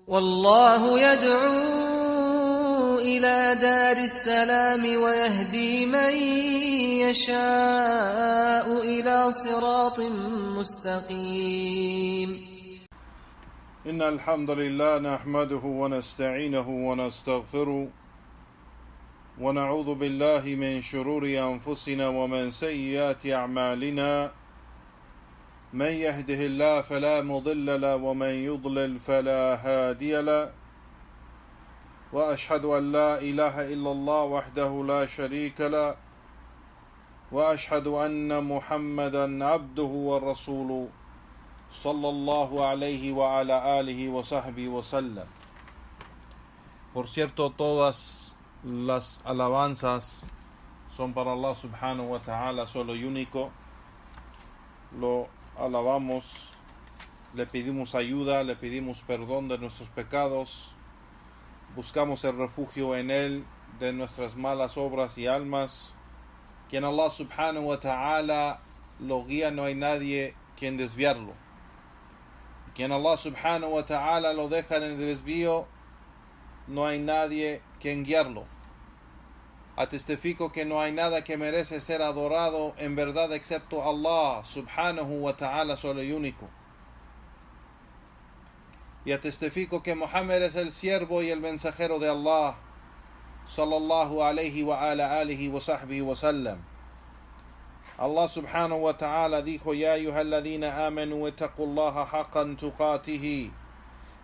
والله يدعو إلى دار السلام ويهدي من يشاء إلى صراط مستقيم. إن الحمد لله نحمده ونستعينه ونستغفره ونعوذ بالله من شرور أنفسنا ومن سيئات أعمالنا. من يهده الله فلا مضل له ومن يضلل فلا هادي له، وأشهد أن لا إله إلا الله وحده لا شريك له، وأشهد أن محمدا عبده ورسوله صلى الله عليه وعلى آله وصحبه وسلم. Por cierto, todas las alabanzas son para Allah subhanahu wa ta'ala, solo y único. Lo alabamos, le pedimos ayuda, le pedimos perdón de nuestros pecados, buscamos el refugio en Él de nuestras malas obras y almas. Quien Allah subhanahu wa ta'ala lo guía, no hay nadie quien desviarlo. Quien Allah subhanahu wa ta'ala lo deja en el desvío, no hay nadie quien guiarlo. Atestifico que no hay nada que merece ser adorado en verdad excepto Allah subhanahu wa ta'ala, solo y único. Y atestifico que Muhammad es el siervo y el mensajero de Allah sallallahu alayhi wa ala alihi wa sahbihi wa sallam. Allah subhanahu wa ta'ala dijo: Ya ayyuhalladhina amanu ittaqullaha haqqan tuqatihi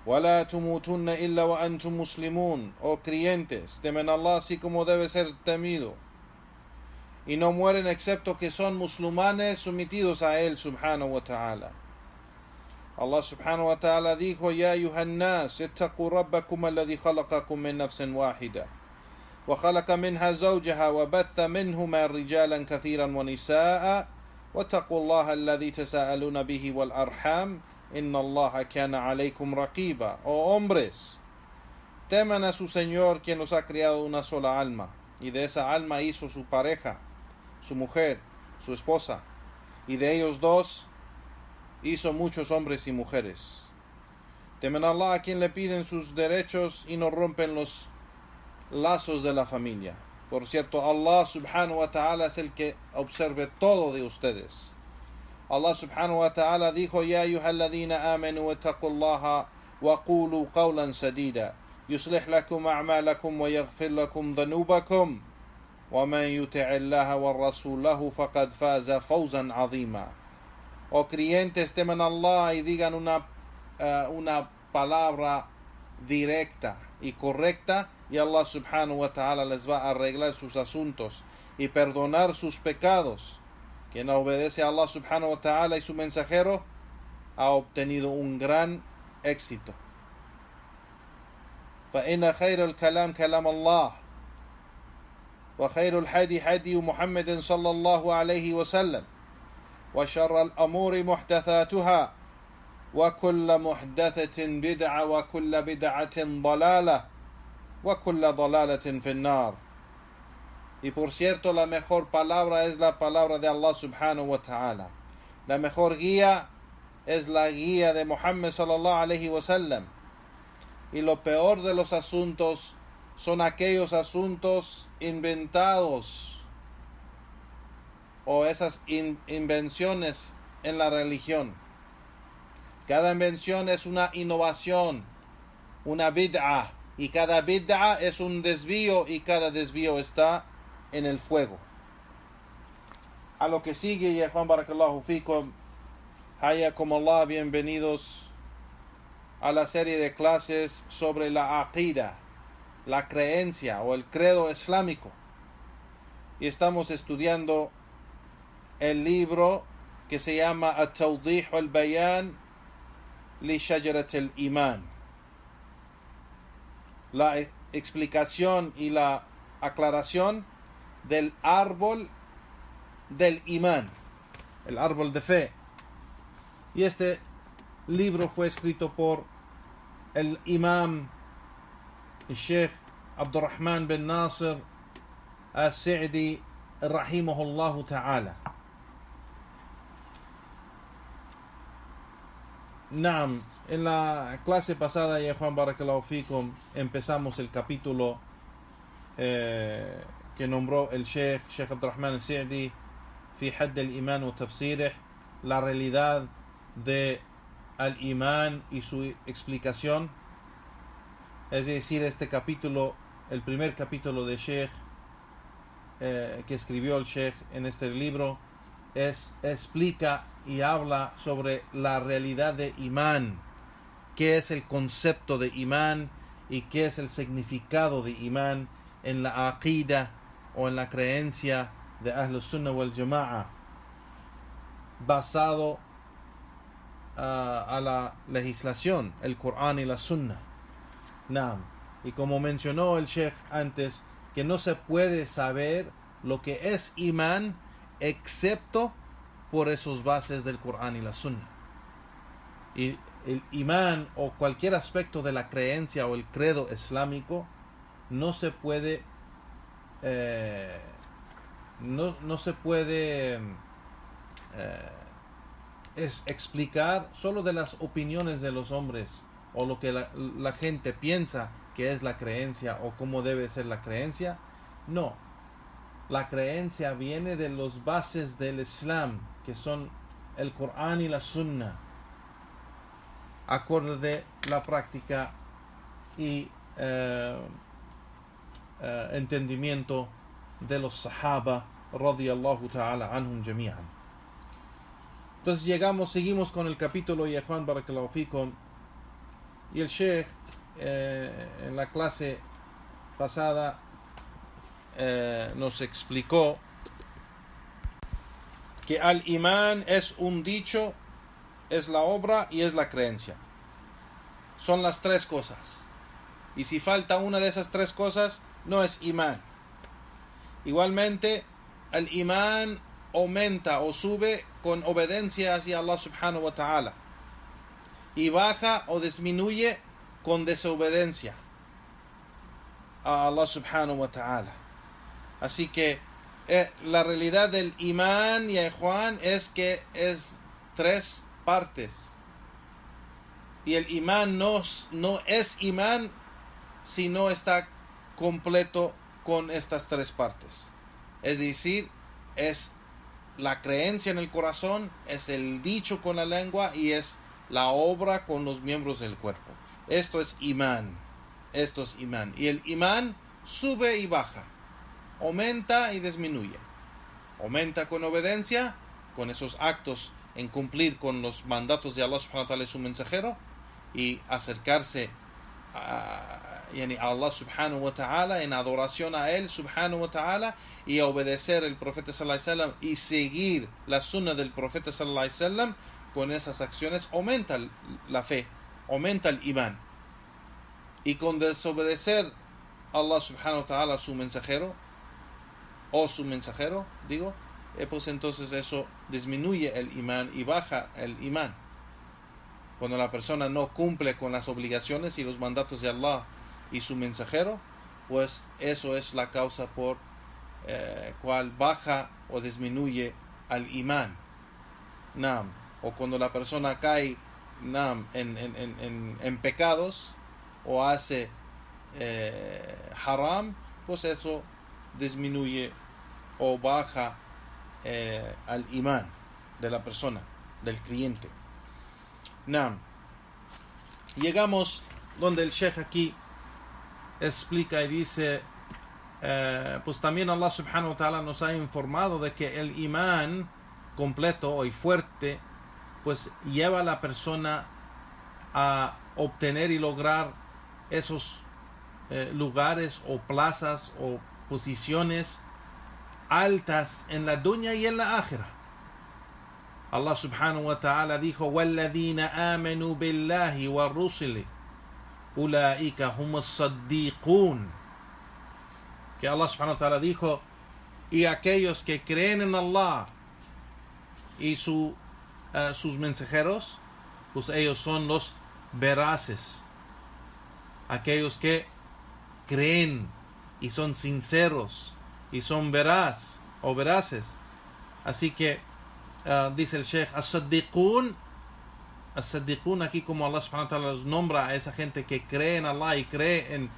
wa la tumutunna illa wa antum muslimun. Oh creyentes, temen a Allah así como debe ser temido, y no mueren excepto que son musulmanes sometidos a Él subhanahu wa ta'ala. Allah subhanahu wa ta'ala dijo: Ya ayyuhannas ittaqu rabbakum alladhi khalaqakum min nafsin wahida وخلق منها زوجها وبث منهما رجالا كثيرا ونساء واتقوا الله الذي تساءلون به والأرحام إن الله كان عليكم رقيبا. Oh hombres, teman a su Señor, quien los ha creado una sola alma, y de esa alma hizo su pareja, su mujer, su esposa, y de ellos dos hizo muchos hombres y mujeres. Temen a Allah, a quien le piden sus derechos y no rompen los lazos de la familia. Por cierto, Allah subhanahu wa ta'ala es el que observe todo de ustedes. Allah subhanahu wa ta'ala dijo: Ya ayyuhalladhina amanu wattaqullaha wa qulu qawlan sadida yuslih lakum a'malakum wa yaghfir lakum dhunubakum wa man yuti'illaha wa rasulahu faqad faza fawzan 'azima. Oh creyentes, teman a Allah y digan una palabra directa y correcta, y Allah subhanahu wa ta'ala les va a arreglar sus asuntos y perdonar sus pecados. Quien obedece a Allah subhanahu wa ta'ala y su mensajero ha obtenido un gran éxito. فإن خير الكلام كلام الله وخير الهدي هدي محمد صلى الله عليه وسلم وشر الأمور محدثاتها وكل محدثة بدعة وكل بدعة ضلالة وكل ضلالة في النار. Y por cierto, la mejor palabra es la palabra de Allah subhanahu wa ta'ala. La mejor guía es la guía de Muhammad sallallahu alayhi wa sallam. Y lo peor de los asuntos son aquellos asuntos inventados o esas invenciones en la religión. Cada invención es una innovación, una bid'ah, y cada bid'ah es un desvío, y cada desvío está en el fuego. A lo que sigue, ya Juan barakallahu fikum, hayakum Allah, bienvenidos a la serie de clases sobre la aqida, la creencia o el credo islámico. Y estamos estudiando el libro que se llama At-Tawdih wal-Bayan li Shajarat al-Iman, la explicación y la aclaración del árbol del imán, el árbol de fe. Y este libro fue escrito por el imam Sheikh Abdurrahman bin Nasir al-Sa'di rahimahullah ta'ala. Naam, en la clase pasada, ya Juan Barakallahu Fikum, empezamos el capítulo que nombró el Sheikh Abdurrahman al-Sa'di, fi hadd al-iman wa tafsirih, la realidad de al-iman y su explicación. Es decir, este capítulo, el primer capítulo de Sheikh que escribió el Sheikh en este libro, explica y habla sobre la realidad de imán, qué es el concepto de imán y qué es el significado de imán en la aqida o en la creencia de Ahlus Sunnah wal Jama'a, basado a la legislación, el Corán y la Sunnah. Naam. Y como mencionó el Sheikh antes, que no se puede saber lo que es imán excepto por esos bases del Corán y la Sunnah. Y el imán o cualquier aspecto de la creencia o el credo islámico no se puede explicar solo de las opiniones de los hombres o lo que la gente piensa que es la creencia o cómo debe ser la creencia. No, la creencia viene de los bases del Islam, que son el Corán y la Sunnah, acorde de la práctica y entendimiento de los Sahaba radiyallahu ta'ala anhum jami'an. Entonces seguimos con el capítulo, ya Juan Barakallahu Fikum, y el Sheikh en la clase pasada nos explicó que al-imán es un dicho, es la obra y es la creencia. Son las tres cosas. Y si falta una de esas tres cosas, no es imán. Igualmente, el imán aumenta o sube con obediencia hacia Allah subhanahu wa ta'ala, y baja o disminuye con desobediencia a Allah subhanahu wa ta'ala. Así que la realidad del imán, ya Juan, es que es tres partes. Y el imán no es imán si no está completo con estas tres partes. Es decir, es la creencia en el corazón, es el dicho con la lengua y es la obra con los miembros del cuerpo. Esto es imán. Y el imán sube y baja, aumenta y disminuye. Aumenta con obediencia, con esos actos en cumplir con los mandatos de Allah subhanahu wa ta'ala y su mensajero, y acercarse a Allah subhanahu wa ta'ala en adoración a él subhanahu wa ta'ala, y a obedecer el profeta sallallahu alaihi wasallam y seguir la sunna del profeta sallallahu alaihi wasallam. Con esas acciones aumenta la fe, aumenta el imán. Y con desobedecer a Allah subhanahu wa ta'ala su mensajero, pues entonces eso disminuye el imán y baja el imán. Cuando la persona no cumple con las obligaciones y los mandatos de Allah y su mensajero, pues eso es la causa por cual baja o disminuye al imán. Naam. O cuando la persona cae en pecados o hace haram, pues eso disminuye o baja al imán de la persona, del creyente. Naam. Llegamos donde el Sheikh aquí explica y dice, pues también Allah subhanahu wa ta'ala nos ha informado de que el imán completo y fuerte pues lleva a la persona a obtener y lograr esos lugares o plazas o posiciones altas en la dunya y en la akhira. Allah subhanahu wa ta'ala dijo: وَالَّذِينَ آمَنُوا بِاللَّهِ وَالرُّسُلِ أُولَٰئِكَ هُمُ الصَّدِّيقُونَ. Que Allah subhanahu wa ta'ala dijo: y aquellos que creen en Allah y sus mensajeros, pues ellos son los veraces, aquellos que creen y son sinceros y son veraces. Así que dice el Sheikh, as-saddiqun as-saddiqun aquí, como Allah subhanahu wa ta'ala los nombra a esa gente que cree en Allah y cree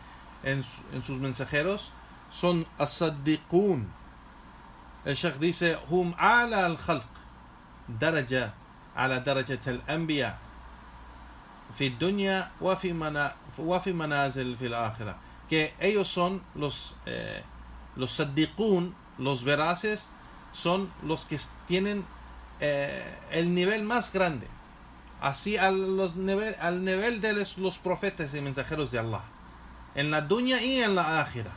en sus mensajeros, son as-saddiqun. El Shaykh dice: hum ala al-khalq daraja ala darajat al-anbiya fi dunya wa fi manazil fi al-akhirah. Que ellos son los saddiqun, los veraces, son los que tienen el nivel más grande, así al nivel de los profetas y mensajeros de Allah, en la dunya y en la akhira.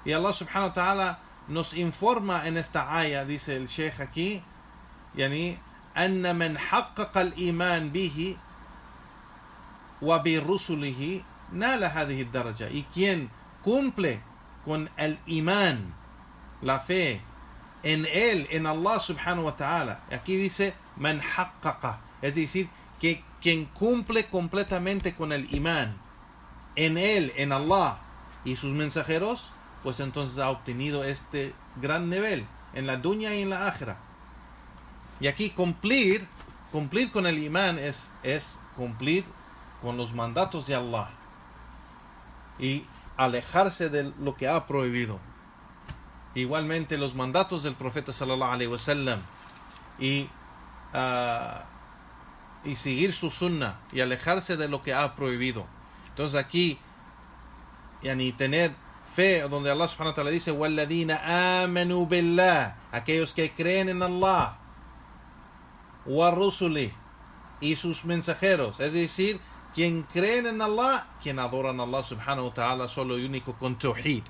Y Allah subhanahu wa ta'ala nos informa en esta aya, dice el Sheikh aquí, yani anna man haqqaqa al-iman bihi wa bi rusulihi nala hadhihi ad-daraja. Y quien cumple con el iman, la fe en él, en Allah subhanahu wa ta'ala. Aquí dice man haqqaqa, es decir, que quien cumple completamente con el iman en él, en Allah y sus mensajeros, pues entonces ha obtenido este gran nivel en la dunya y en la akhira. Y aquí cumplir con el iman es cumplir con los mandatos de Allah y alejarse de lo que ha prohibido. Igualmente los mandatos del profeta sallallahu alaihi wasallam y seguir su sunnah y alejarse de lo que ha prohibido. Entonces aquí, yani, tener fe, donde Allah subhanahu wa ta'ala dice walladina amanu billah, aquellos que creen en Allah, wa rusuli, y sus mensajeros, es decir, quien creen en Allah, quien adoran a Allah subhanahu wa ta'ala solo y único con tawhid,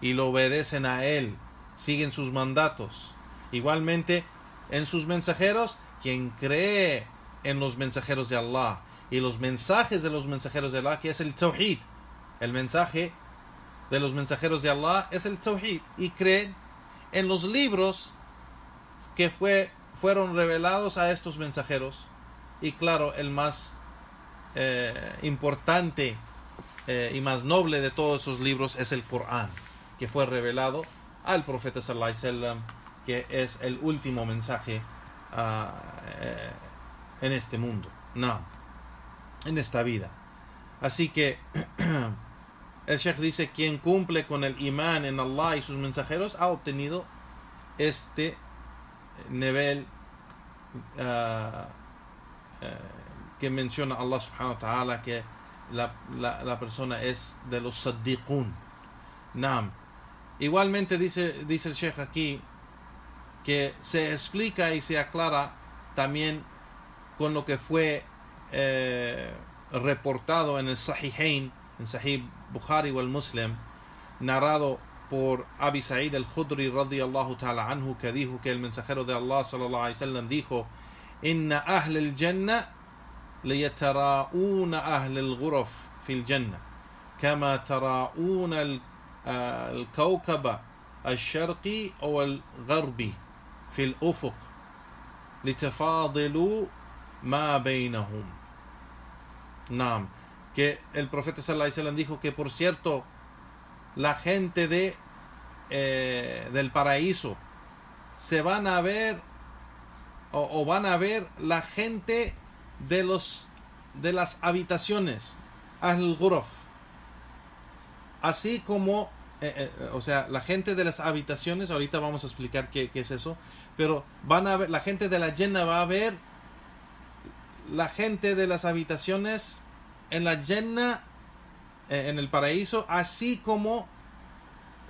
y lo obedecen a él, siguen sus mandatos. Igualmente en sus mensajeros, quien cree en los mensajeros de Allah y los mensajes de los mensajeros de Allah, que es el tawhid. El mensaje de los mensajeros de Allah es el tawhid, y creen en los libros que fueron revelados a estos mensajeros. Y claro, el más importante y más noble de todos esos libros es el Corán, que fue revelado al profeta sallallahu alaihi wasallam, que es el último mensaje en este mundo, en esta vida. Así que el Sheikh dice: quien cumple con el imán en Allah y sus mensajeros ha obtenido este nivel que menciona Allah subhanahu wa ta'ala, que la persona es de los saddiqun. Igualmente dice el Sheikh aquí que se explica y se aclara también con lo que fue reportado en el Sahihain, en Sahih Bukhari wal Muslim, narrado por Abi Sa'id al-Khudri radiyallahu ta'ala anhu, que dijo que el mensajero de Allah sallallahu alaihi wasallam dijo: inna ahl al-jannah liyatara'una ahl al-ghuraf fi al-jannah kama tara'una al-kawkaba al-sharqi aw al-gharbi fi al-ufuq litafadilu ma bainahum. Que el profeta sallallahu alaihi wasallam dijo que, por cierto, la gente del paraíso se van a ver o van a ver la gente de las habitaciones, al-ghuraf, así como o sea, la gente de las habitaciones, ahorita vamos a explicar qué es eso, pero van a ver, la gente de la Jannah va a ver la gente de las habitaciones en la Jannah, en el paraíso, así como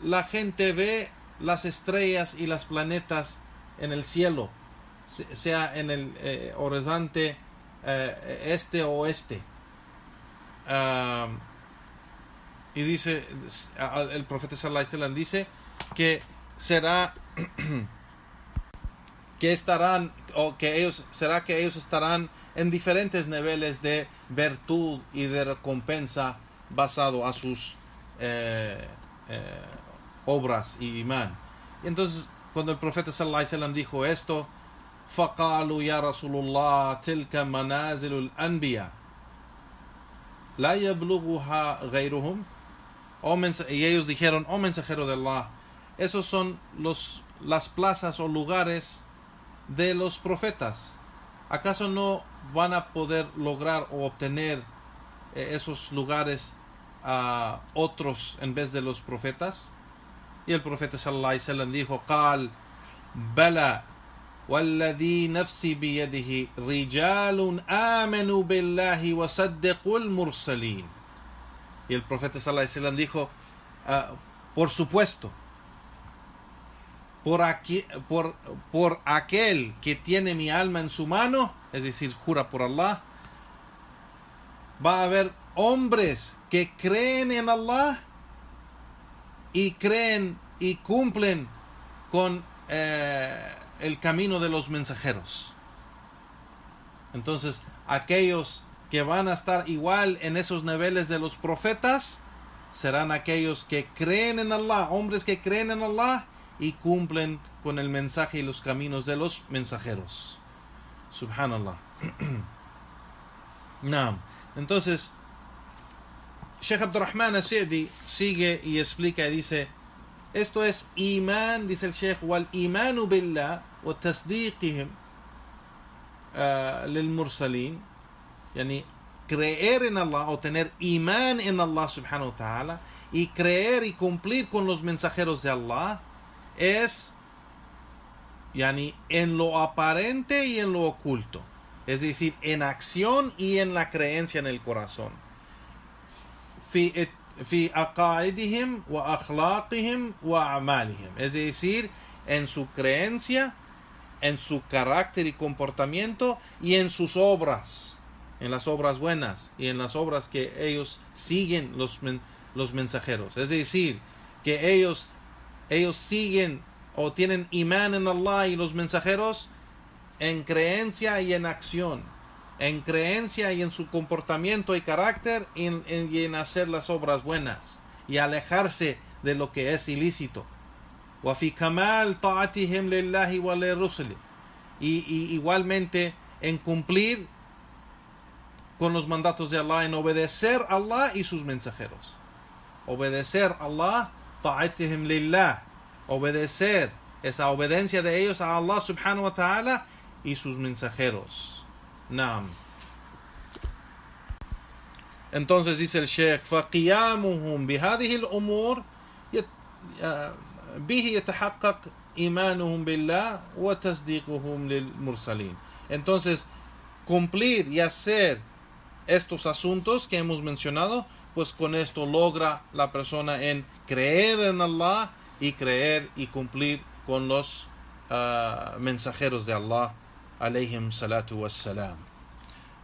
la gente ve las estrellas y los planetas en el cielo, sea en el horizonte este o oeste. Y dice el profeta sallallahu alaihi wasallam, dice que será que estarán, o que ellos estarán en diferentes niveles de virtud y de recompensa basado a sus obras y imán. Y entonces, cuando el profeta sallallahu alaihi wasallam dijo esto, فقالوا يا رسول الله تلك منازل الأنبياء لا يبلغها غيرهم. Y ellos dijeron: oh mensajero de Allah, esos son las plazas o lugares de los profetas, ¿acaso no van a poder lograr o obtener esos lugares a otros en vez de los profetas? Y el profeta sallallahu alaihi wasallam dijo: "Qal bala والذي نفسي بيده رجال آمنوا بالله وصدقوا المرسلين". Y el profeta sallallahu alaihi wasallam dijo: por supuesto, por aquel que tiene mi alma en su mano, es decir, jura por Allah, va a haber hombres que creen en Allah y creen y cumplen con el camino de los mensajeros. Entonces, aquellos que van a estar igual en esos niveles de los profetas serán aquellos que creen en Allah, hombres que creen en Allah y cumplen con el mensaje y los caminos de los mensajeros. Subhanallah. Naam. Entonces, Sheikh Abdurrahman al-Sa'di sigue y explica y dice: esto es iman, dice el Sheikh, wal imanu billah wa tasdiqihim lil mursalin, yani creer en Allah o tener iman en Allah subhanahu wa ta'ala y creer y cumplir con los mensajeros de Allah es yani en lo aparente y en lo oculto, es decir, en acción y en la creencia en el corazón. Fi aqaidihim wa akhlaqihim wa a'malihim, es decir, en su creencia, en su carácter y comportamiento y en sus obras, en las obras buenas y en las obras que ellos siguen los mensajeros. Es decir, que ellos siguen o tienen imán en Allah y los mensajeros en creencia y en acción, en creencia y en su comportamiento y carácter y en hacer las obras buenas y alejarse de lo que es ilícito. Wa fi kamal ta'atihim lillahi wa lirrusuli, y igualmente en cumplir con los mandatos de Allah, en obedecer a Allah y sus mensajeros. Obedecer a Allah, ta'atihim lillah, obedecer, esa obediencia de ellos a Allah subhanahu wa ta'ala y sus mensajeros. Naam. Entonces dice el Sheikh: فَقِيَامُهُمْ بِهَذِهِ الْأُمُورِ بِهِ يَتَحَقَّقْ إِيمَانُهُمْ بِاللَّهِ وَتَصْدِيقُهُمْ لِلْمُرْسَلِينَ. Entonces, cumplir y hacer estos asuntos que hemos mencionado, pues con esto logra la persona en creer en Allah y creer y cumplir con los mensajeros de Allah, alayhim salatu wassalam.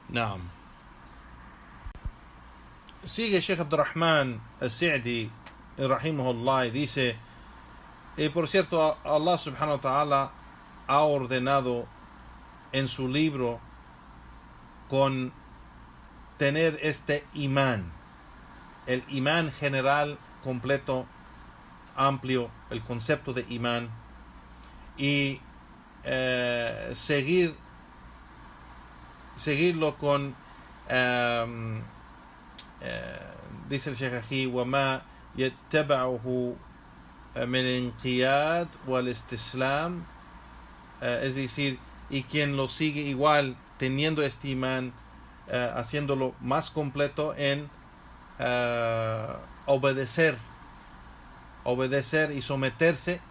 Naam. Sigue Sheikh Abdurrahman al-Sa'di rahimahullah y dice: por cierto, Allah subhanahu wa ta'ala ha ordenado en su libro con tener este imán, el imán general, completo, amplio, el concepto de imán, y seguirlo con dice el Sheikh aquí: وما يتبعه من الانقياد والاستسلام, es decir, y quien lo sigue igual teniendo este imán, haciéndolo más completo en obedecer y someterse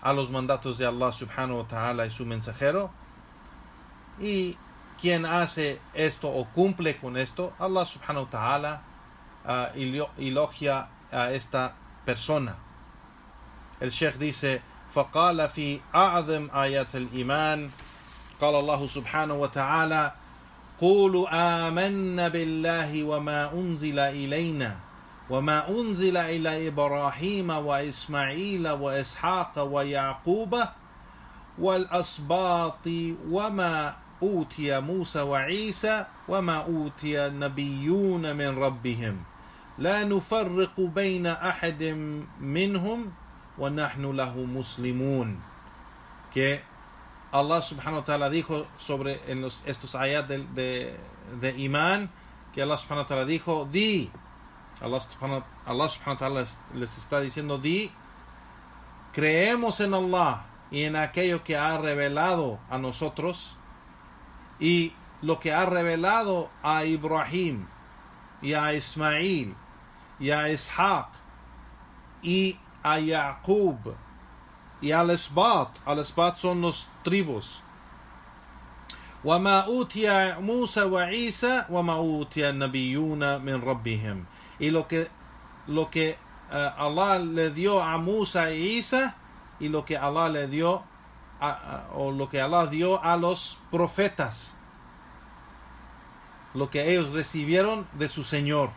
a los mandatos de Allah subhanahu wa ta'ala y su mensajero. Y quien hace esto o cumple con esto, Allah subhanahu wa ta'ala elogia a esta persona. El Sheikh dice: فقال في أعظم آيات الإيمان قال الله سبحانه وتعالى: قولوا آمنا بالله وما أنزل إلينا وما أنزل إلى إبراهيم وإسماعيل وإسحاق ويعقوب والأسباط وما أوتي موسى وعيسى وما أوتي النبيون من ربهم لا نفرق بين أحد منهم ونحن له مسلمون. Que Allah subhanahu wa ta'ala dijo sobre estos ayat de imán, que Allah subhanahu wa ta'ala dijo: Allah subhanahu wa ta'ala les está diciendo: creemos en Allah y en aquello que ha revelado a nosotros, y lo que ha revelado a Ibrahim y a Ismail y a Ishaq y a Yaqub y al Asbat son los tribus. وما أوتي موسى وعيسى وما أوتي النبيون من ربهم. Y lo que Allah le dio a Musa y Isa, y lo que Allah le dio o lo que Allah dio a los profetas, lo que ellos recibieron de su Señor.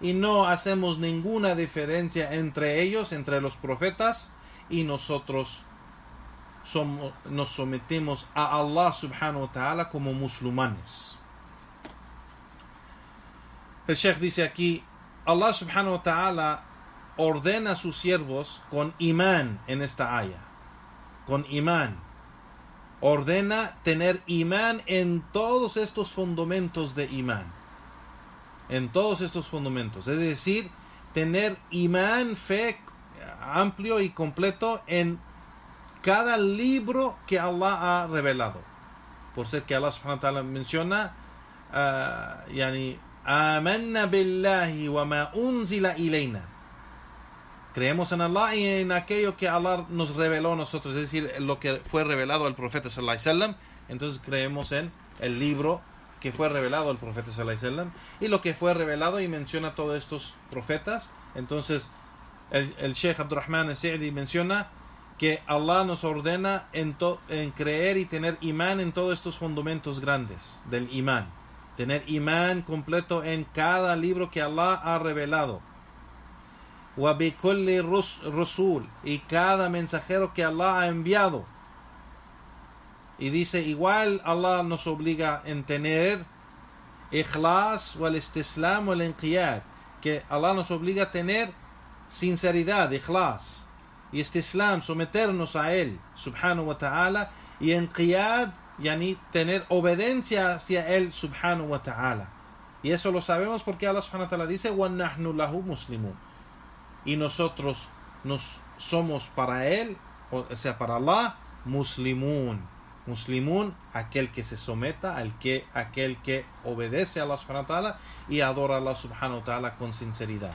Y no hacemos ninguna diferencia entre ellos, entre los profetas, y nosotros nos sometemos a Allah subhanahu wa ta'ala como musulmanes. El Sheikh dice aquí, Allah subhanahu wa ta'ala ordena a sus siervos con imán en esta aya. Con imán. Ordena tener imán en todos estos fundamentos de imán. En todos estos fundamentos. Es decir, tener imán, fe amplio y completo en cada libro que Allah ha revelado. Por ser que Allah subhanahu wa ta'ala menciona Amanna billahi wa ma unzila ilayna. Creemos en Allah y en aquello que Allah nos reveló a nosotros, es decir, lo que fue revelado al profeta sallallahu alaihi wasallam. Entonces creemos en el libro que fue revelado al profeta sallallahu alaihi wasallam y lo que fue revelado, y menciona todos estos profetas. Entonces el Sheikh Abdurrahman al-Sa'di menciona que Allah nos ordena en creer y tener imán en todos estos fundamentos grandes del imán. Tener imán completo en cada libro que Allah ha revelado. Wa bi kulli rasul, y cada mensajero que Allah ha enviado. Y dice, igual Allah nos obliga en tener ikhlas wal istislam wal inqiyad, que Allah nos obliga a tener sinceridad, ikhlas, y istislam, someternos a él subhanahu wa ta'ala, y inqiyad, yani tener obediencia hacia él subhanahu wa ta'ala. Y eso lo sabemos porque Allah subhanahu wa ta'ala dice wa nahnu lahu muslimun, y nosotros nos somos para él, o sea, para Allah, muslimun. Muslimun, aquel que se someta, aquel que obedece a Allah subhanahu wa ta'ala y adora a Allah subhanahu wa ta'ala con sinceridad.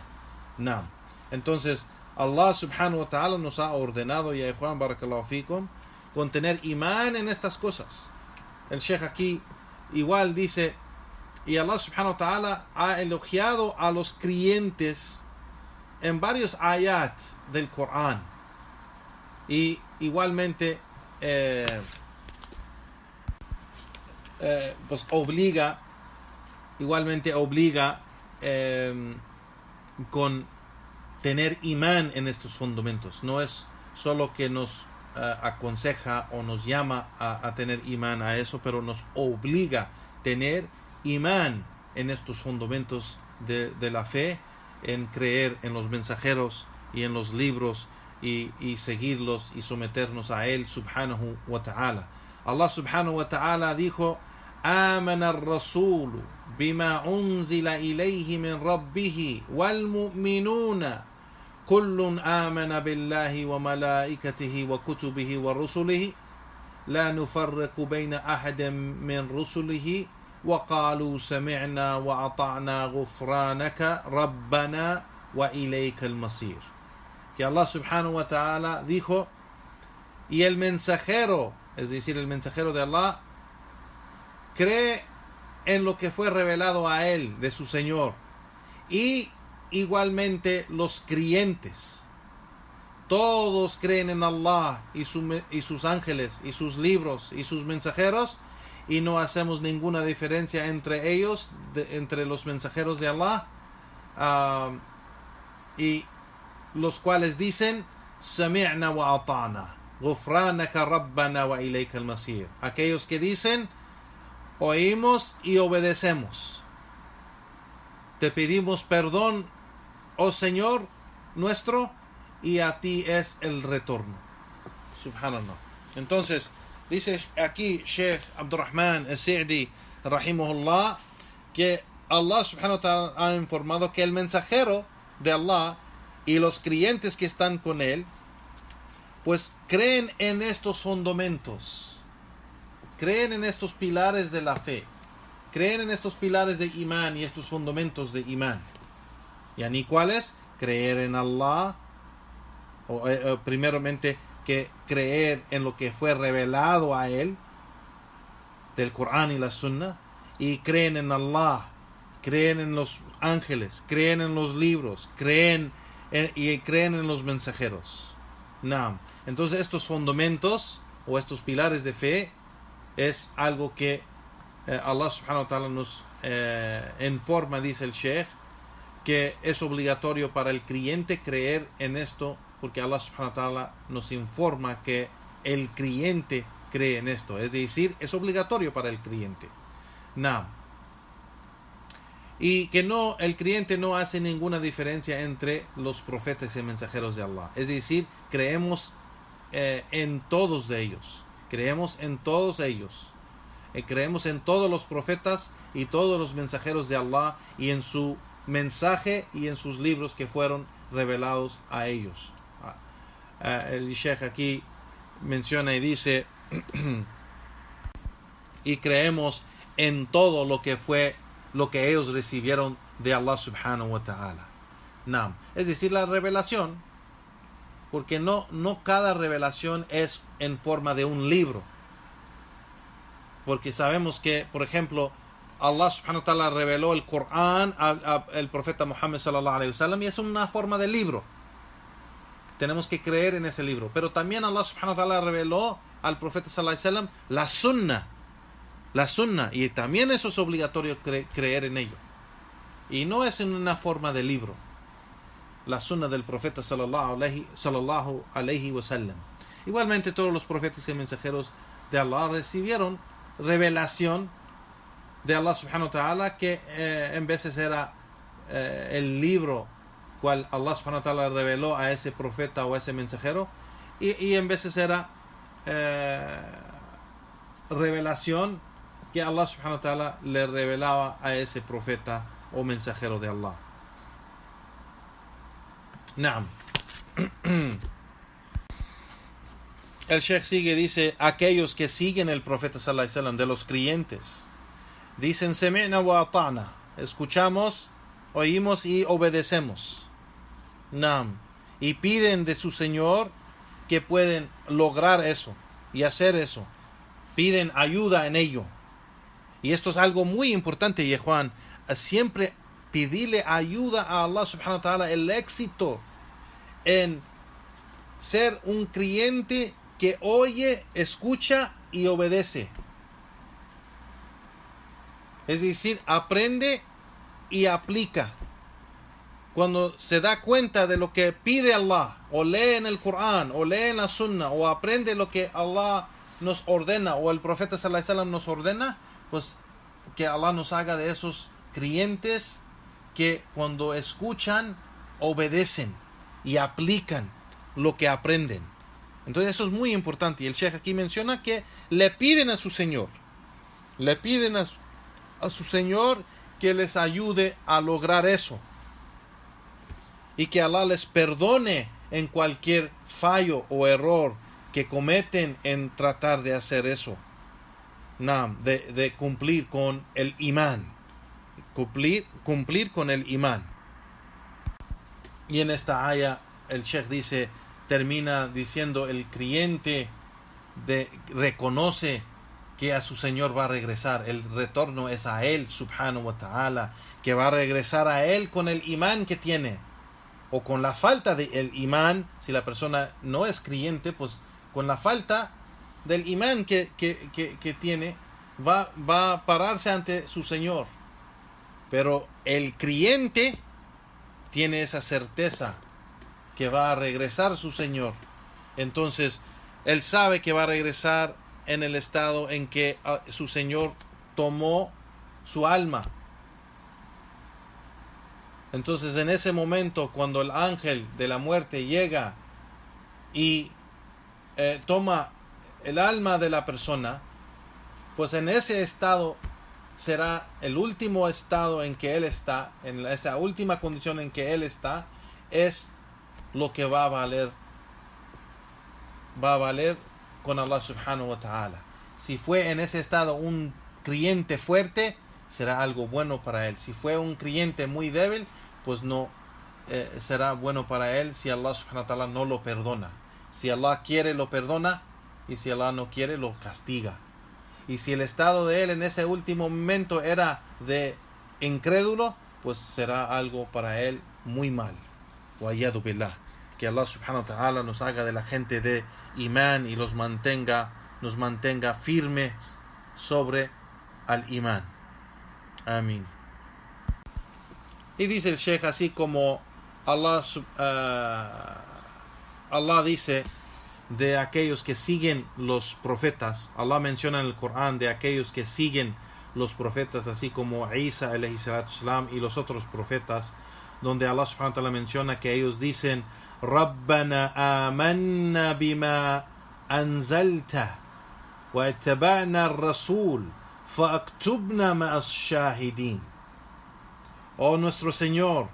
No. Entonces Allah subhanahu wa ta'ala nos ha ordenado, ya Juan barakallahu fikum, con tener imán en estas cosas. El Sheikh aquí igual dice, y Allah subhanahu wa ta'ala ha elogiado a los creyentes en varios ayat del Corán, y igualmente pues obliga con tener imán en estos fundamentos. No es solo que nos aconseja o nos llama a tener imán a eso, pero nos obliga a tener imán en estos fundamentos de la fe, en creer en los mensajeros y en los libros, y seguirlos y someternos a él subhanahu wa ta'ala. Allah subhanahu wa ta'ala dijo, آمن الرسول بما أنزل إليه من ربه والمؤمنون كل آمن بالله وملائكته وكتبه ورسله لا نفرق بين أحد من رسله وقالوا سمعنا وأطعنا غفرانك ربنا وإليك المصير. Que Allah subhanahu wa ta'ala dijo, y el mensajero, es decir, el mensajero de Allah, cree en lo que fue revelado a él de su Señor, y igualmente los creyentes, todos creen en Allah y sus ángeles y sus libros y sus mensajeros, y no hacemos ninguna diferencia entre ellos, entre los mensajeros de Allah, y los cuales dicen sami'na wa ata'na ghufranaka rabbana wa ilayka al-masir. Aquellos que dicen oímos y obedecemos, te pedimos perdón, oh Señor nuestro, y a ti es el retorno. Subhanallah. Entonces dice aquí Sheikh Abdurrahman al-Sa'di rahimahullah, que Allah subhanahu wa ta'ala ha informado que el mensajero de Allah y los creyentes que están con él pues creen en estos fundamentos, creen en estos pilares de la fe, creen en estos pilares de imán y estos fundamentos de imán. ¿Y cuáles? Creer en Allah, primeramente que creer en lo que fue revelado a él del Corán y la Sunna, y creen en Allah, creen en los ángeles, creen en los libros, creen en los mensajeros. Entonces estos fundamentos o estos pilares de fe es algo que Allah subhanahu wa ta'ala nos informa, dice el Sheikh, que es obligatorio para el creyente creer en esto, porque Allah subhanahu wa ta'ala nos informa que el creyente cree en esto, es decir, es obligatorio para el creyente. Y que el creyente no hace ninguna diferencia entre los profetas y mensajeros de Allah, es decir, creemos en todos ellos, creemos en todos los profetas y todos los mensajeros de Allah, y en su mensaje y en sus libros que fueron revelados a ellos. El Sheikh aquí menciona y dice y creemos en todo lo que ellos recibieron de Allah subhanahu wa ta'ala. Es decir, la revelación, porque no cada revelación es en forma de un libro, porque sabemos que, por ejemplo, Allah subhanahu wa ta'ala reveló el Corán al profeta Muhammad sallallahu alayhi wa sallam, y es una forma de libro. Tenemos que creer en ese libro. Pero también Allah subhanahu wa ta'ala reveló al profeta sallallahu alayhi wa sallam la sunna, y también eso es obligatorio creer en ello. Y no es en una forma de libro, la sunna del profeta sallallahu alayhi wa sallam. Igualmente todos los profetas y mensajeros de Allah recibieron revelación de Allah subhanahu wa ta'ala, que en veces era el libro cual Allah subhanahu wa ta'ala reveló a ese profeta o a ese mensajero, y en veces era revelación que Allah subhanahu wa ta'ala le revelaba a ese profeta o mensajero de Allah. El Sheikh sigue, dice, aquellos que siguen el profeta sallallahu alaihi wasallam, de los creyentes, dicen sami'na wa ata'na, escuchamos, oímos y obedecemos. Y piden de su Señor que pueden lograr eso y hacer eso. Piden ayuda en ello. Y esto es algo muy importante, Yehuan. Siempre pedirle ayuda a Allah subhanahu wa ta'ala, el éxito en ser un creyente que oye, escucha y obedece. Es decir, aprende y aplica. Cuando se da cuenta de lo que pide Allah, o lee en el Corán, o lee en la Sunna, o aprende lo que Allah nos ordena, o el profeta sallallahu alaihi wasallam nos ordena, pues que Allah nos haga de esos creyentes que cuando escuchan, obedecen y aplican lo que aprenden. Entonces eso es muy importante. Y el Sheikh aquí menciona que le piden a su Señor, le piden a su Señor que les ayude a lograr eso, y que Allah les perdone en cualquier fallo o error que cometen en tratar de hacer eso, de cumplir con el imán, cumplir con el imán. Y en esta aya el Sheikh dice, termina diciendo, el creyente reconoce que a su Señor va a regresar, el retorno es a Él subhanahu wa ta'ala, que va a regresar a Él con el imán que tiene, o con la falta del imán. Si la persona no es creyente, pues con la falta del imán que tiene, va a pararse ante su Señor. Pero el creyente tiene esa certeza que va a regresar su Señor. Entonces él sabe que va a regresar en el estado en que su Señor tomó su alma. Entonces en ese momento, cuando el ángel de la muerte llega y toma el alma de la persona, pues en ese estado será el último estado en que él está, en esa última condición en que él está, es lo que va a valer con Allah subhanahu wa ta'ala. Si fue en ese estado un creyente fuerte, será algo bueno para él. Si fue un creyente muy débil, pues no será bueno para él si Allah subhanahu wa ta'ala no lo perdona. Si Allah quiere, lo perdona, y si Allah no quiere, lo castiga. Y si el estado de él en ese último momento era de incrédulo, pues será algo para él muy mal. Wa'iyadu billah. Que Allah subhanahu wa ta'ala nos haga de la gente de imán y nos mantenga firmes sobre al imán. Amén. Y dice el Sheikh, así como Allah dice de aquellos que siguen los profetas. Allah menciona en el Corán de aquellos que siguen los profetas, así como Isa alayhi salatu salam y los otros profetas, donde Allah subhanahu wa ta'ala menciona que ellos dicen: Rabbana amanna bima anzalta wa ittaba'na ar-rasul fa'aktubna ma'as shahidin. Oh nuestro Señor,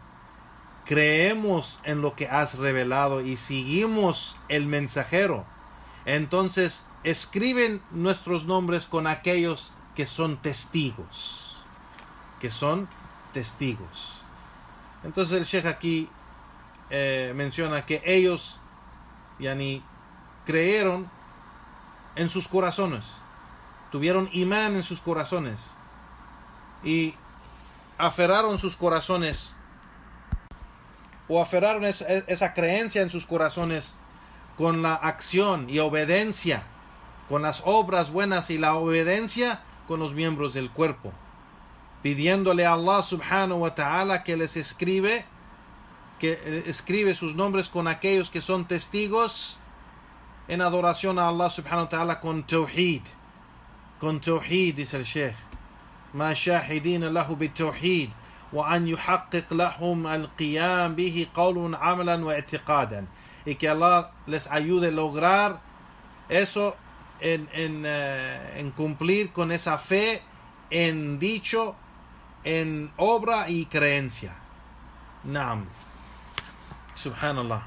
creemos en lo que has revelado y seguimos el mensajero. Entonces escriben nuestros nombres con aquellos que son testigos. Entonces el Sheikh aquí menciona que ellos creyeron en sus corazones, tuvieron imán en sus corazones y aferraron sus corazones, o aferraron esa creencia en sus corazones con la acción y obediencia, con las obras buenas y la obediencia con los miembros del cuerpo, pidiéndole a Allah subhanahu wa ta'ala que les escribe sus nombres con aquellos que son testigos en adoración a Allah subhanahu wa ta'ala con tawhid, dice el Sheikh, ma shahidina lahu bitawhid wa an yuhaqqiq lahum al-qiyam bihi qawlan amalan wa i'tiqadan, y que Allah les ayude a lograr eso en cumplir con esa fe en dicho, en obra y creencia. Naam. Subhanallah.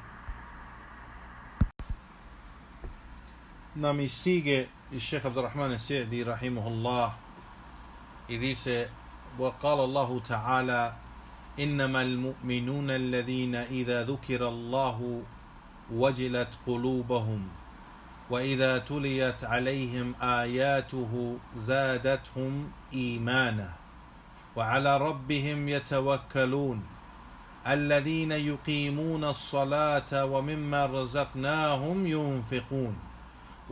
Naam, y sigue el Sheikh Abdul Rahman al-Sa'di rahimahullah y dice: وقال الله تعالى إنما المؤمنون الذين إذا ذكر الله وجلت قلوبهم وإذا تليت عليهم آياته زادتهم إيمانا وعلى ربهم يتوكلون الذين يقيمون الصلاة ومما رزقناهم ينفقون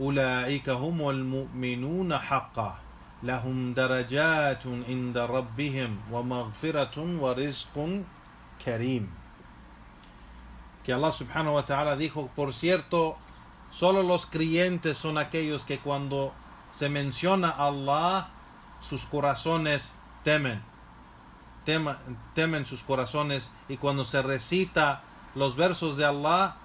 أولئك هم المؤمنون حقا لهم درجات عند ربهم ومغفرة ورزق كريم. Que Allah subhanahu wa ta'ala dijo: por cierto, solo los creyentes son aquellos que cuando se menciona a Allah, sus corazones temen sus corazones, y cuando se recita los versos de Allah,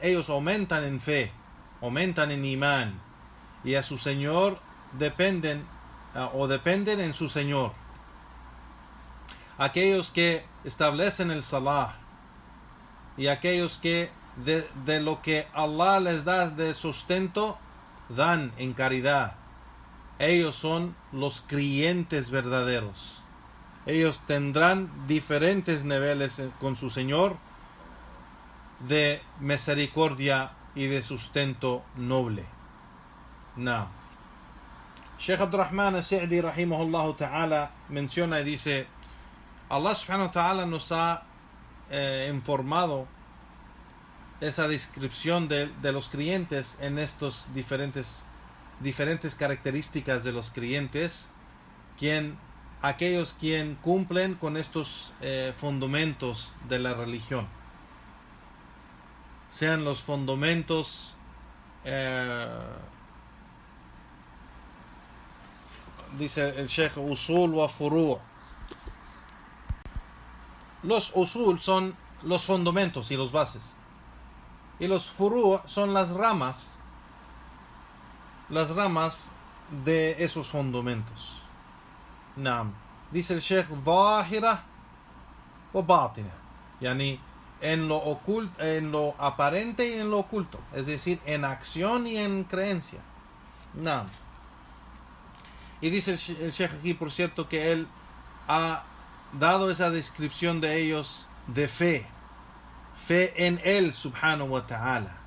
ellos aumentan en fe, aumentan en imán, y a su Señor dependen en su Señor. Aquellos que establecen el salah y aquellos que de lo que Allah les da de sustento dan en caridad, ellos son los creyentes verdaderos. Ellos tendrán diferentes niveles con su Señor de misericordia y de sustento noble. No. Sheikh Abdul Rahman al-Sa'di rahimahullah ta'ala menciona y dice: Allah subhanahu wa ta'ala nos ha informado esa descripción de los creyentes en estos diferentes características de los creyentes, aquellos quien cumplen con estos fundamentos de la religión, sean los fundamentos dice el Sheikh usul wa furu'. Los usul son los fundamentos y los bases, y los furu' son las ramas de esos fundamentos. Naam. Dice el Sheikh: zahira wa batina, yani en lo aparente y en lo oculto, es decir, en acción y en creencia. Naam. Y dice el Sheikh aquí, por cierto, que él ha dado esa descripción de ellos de fe en él subhanahu wa ta'ala,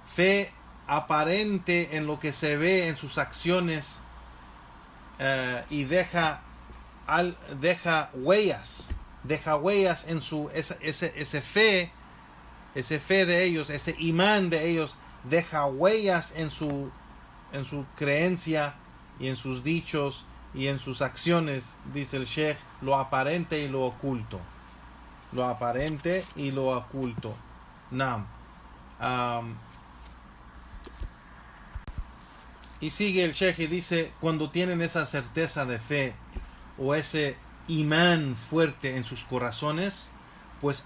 fe aparente en lo que se ve en sus acciones, y deja huellas en su ese fe de ellos, ese imán de ellos, deja huellas en su creencia y en sus dichos y en sus acciones, dice el Sheikh, lo aparente y lo oculto. Lo aparente y lo oculto. Nam. Y sigue el Sheikh y dice, cuando tienen esa certeza de fe o ese imán fuerte en sus corazones, pues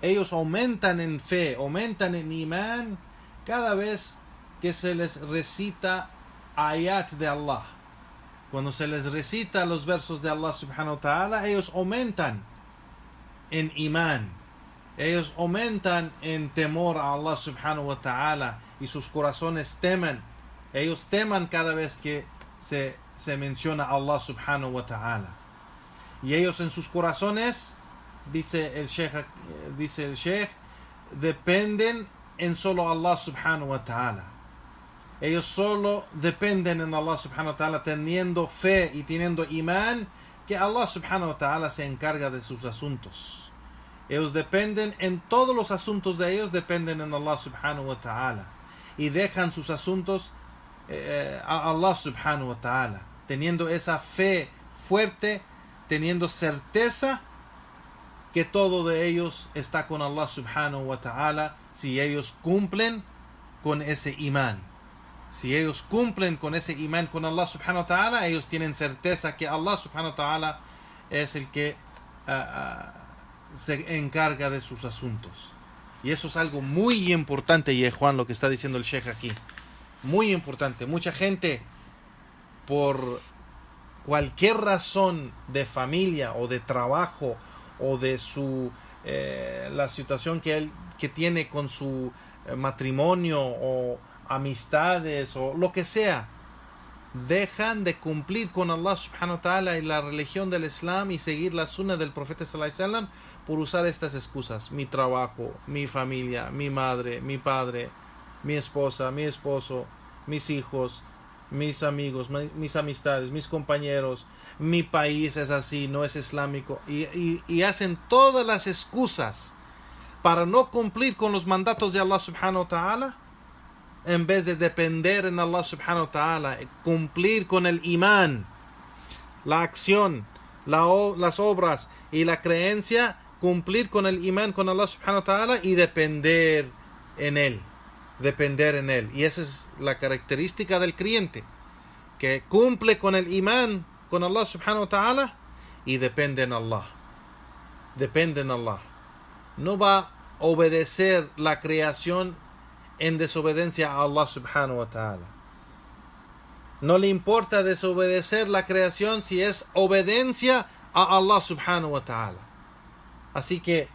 ellos aumentan en fe, aumentan en imán cada vez que se les recita ayat de Allah. Cuando se les recita los versos de Allah subhanahu wa ta'ala, ellos aumentan en imán, ellos aumentan en temor a Allah subhanahu wa ta'ala, y sus corazones temen, ellos teman cada vez que se menciona a Allah subhanahu wa ta'ala, y ellos en sus corazones, dice el Sheikh, dependen en solo Allah subhanahu wa ta'ala. Ellos solo dependen en Allah subhanahu wa ta'ala, teniendo fe y teniendo imán, que Allah subhanahu wa ta'ala se encarga de sus asuntos. Ellos dependen en todos los asuntos de ellos, dependen en Allah subhanahu wa ta'ala, y dejan sus asuntos a Allah subhanahu wa ta'ala, teniendo esa fe fuerte, teniendo certeza que todo de ellos está con Allah subhanahu wa ta'ala, si ellos cumplen con ese imán. Si ellos cumplen con ese imán con Allah subhanahu wa ta'ala, ellos tienen certeza que Allah subhanahu wa ta'ala es el que se encarga de sus asuntos. Y eso es algo muy importante, y Juan, lo que está diciendo el Sheikh aquí. Muy importante. Mucha gente, por cualquier razón de familia o de trabajo o de la situación que tiene con su matrimonio o amistades o lo que sea, dejan de cumplir con Allah subhanahu wa ta'ala y la religión del Islam y seguir la sunna del profeta sallallahu alaihi wasallam por usar estas excusas: mi trabajo, mi familia, mi madre, mi padre, mi esposa, mi esposo, mis hijos, mis amigos, mis amistades, mis compañeros, mi país es así, no es islámico, y hacen todas las excusas para no cumplir con los mandatos de Allah subhanahu wa ta'ala, en vez de depender en Allah subhanahu wa ta'ala, cumplir con el imán, la acción, las obras y la creencia, cumplir con el imán con Allah subhanahu wa ta'ala y depender en él. Y esa es la característica del creyente, que cumple con el imán con Allah subhanahu wa ta'ala y depende en Allah. No va a obedecer la creación en desobediencia a Allah subhanahu wa ta'ala. No le importa desobedecer la creación si es obediencia a Allah subhanahu wa ta'ala. Así que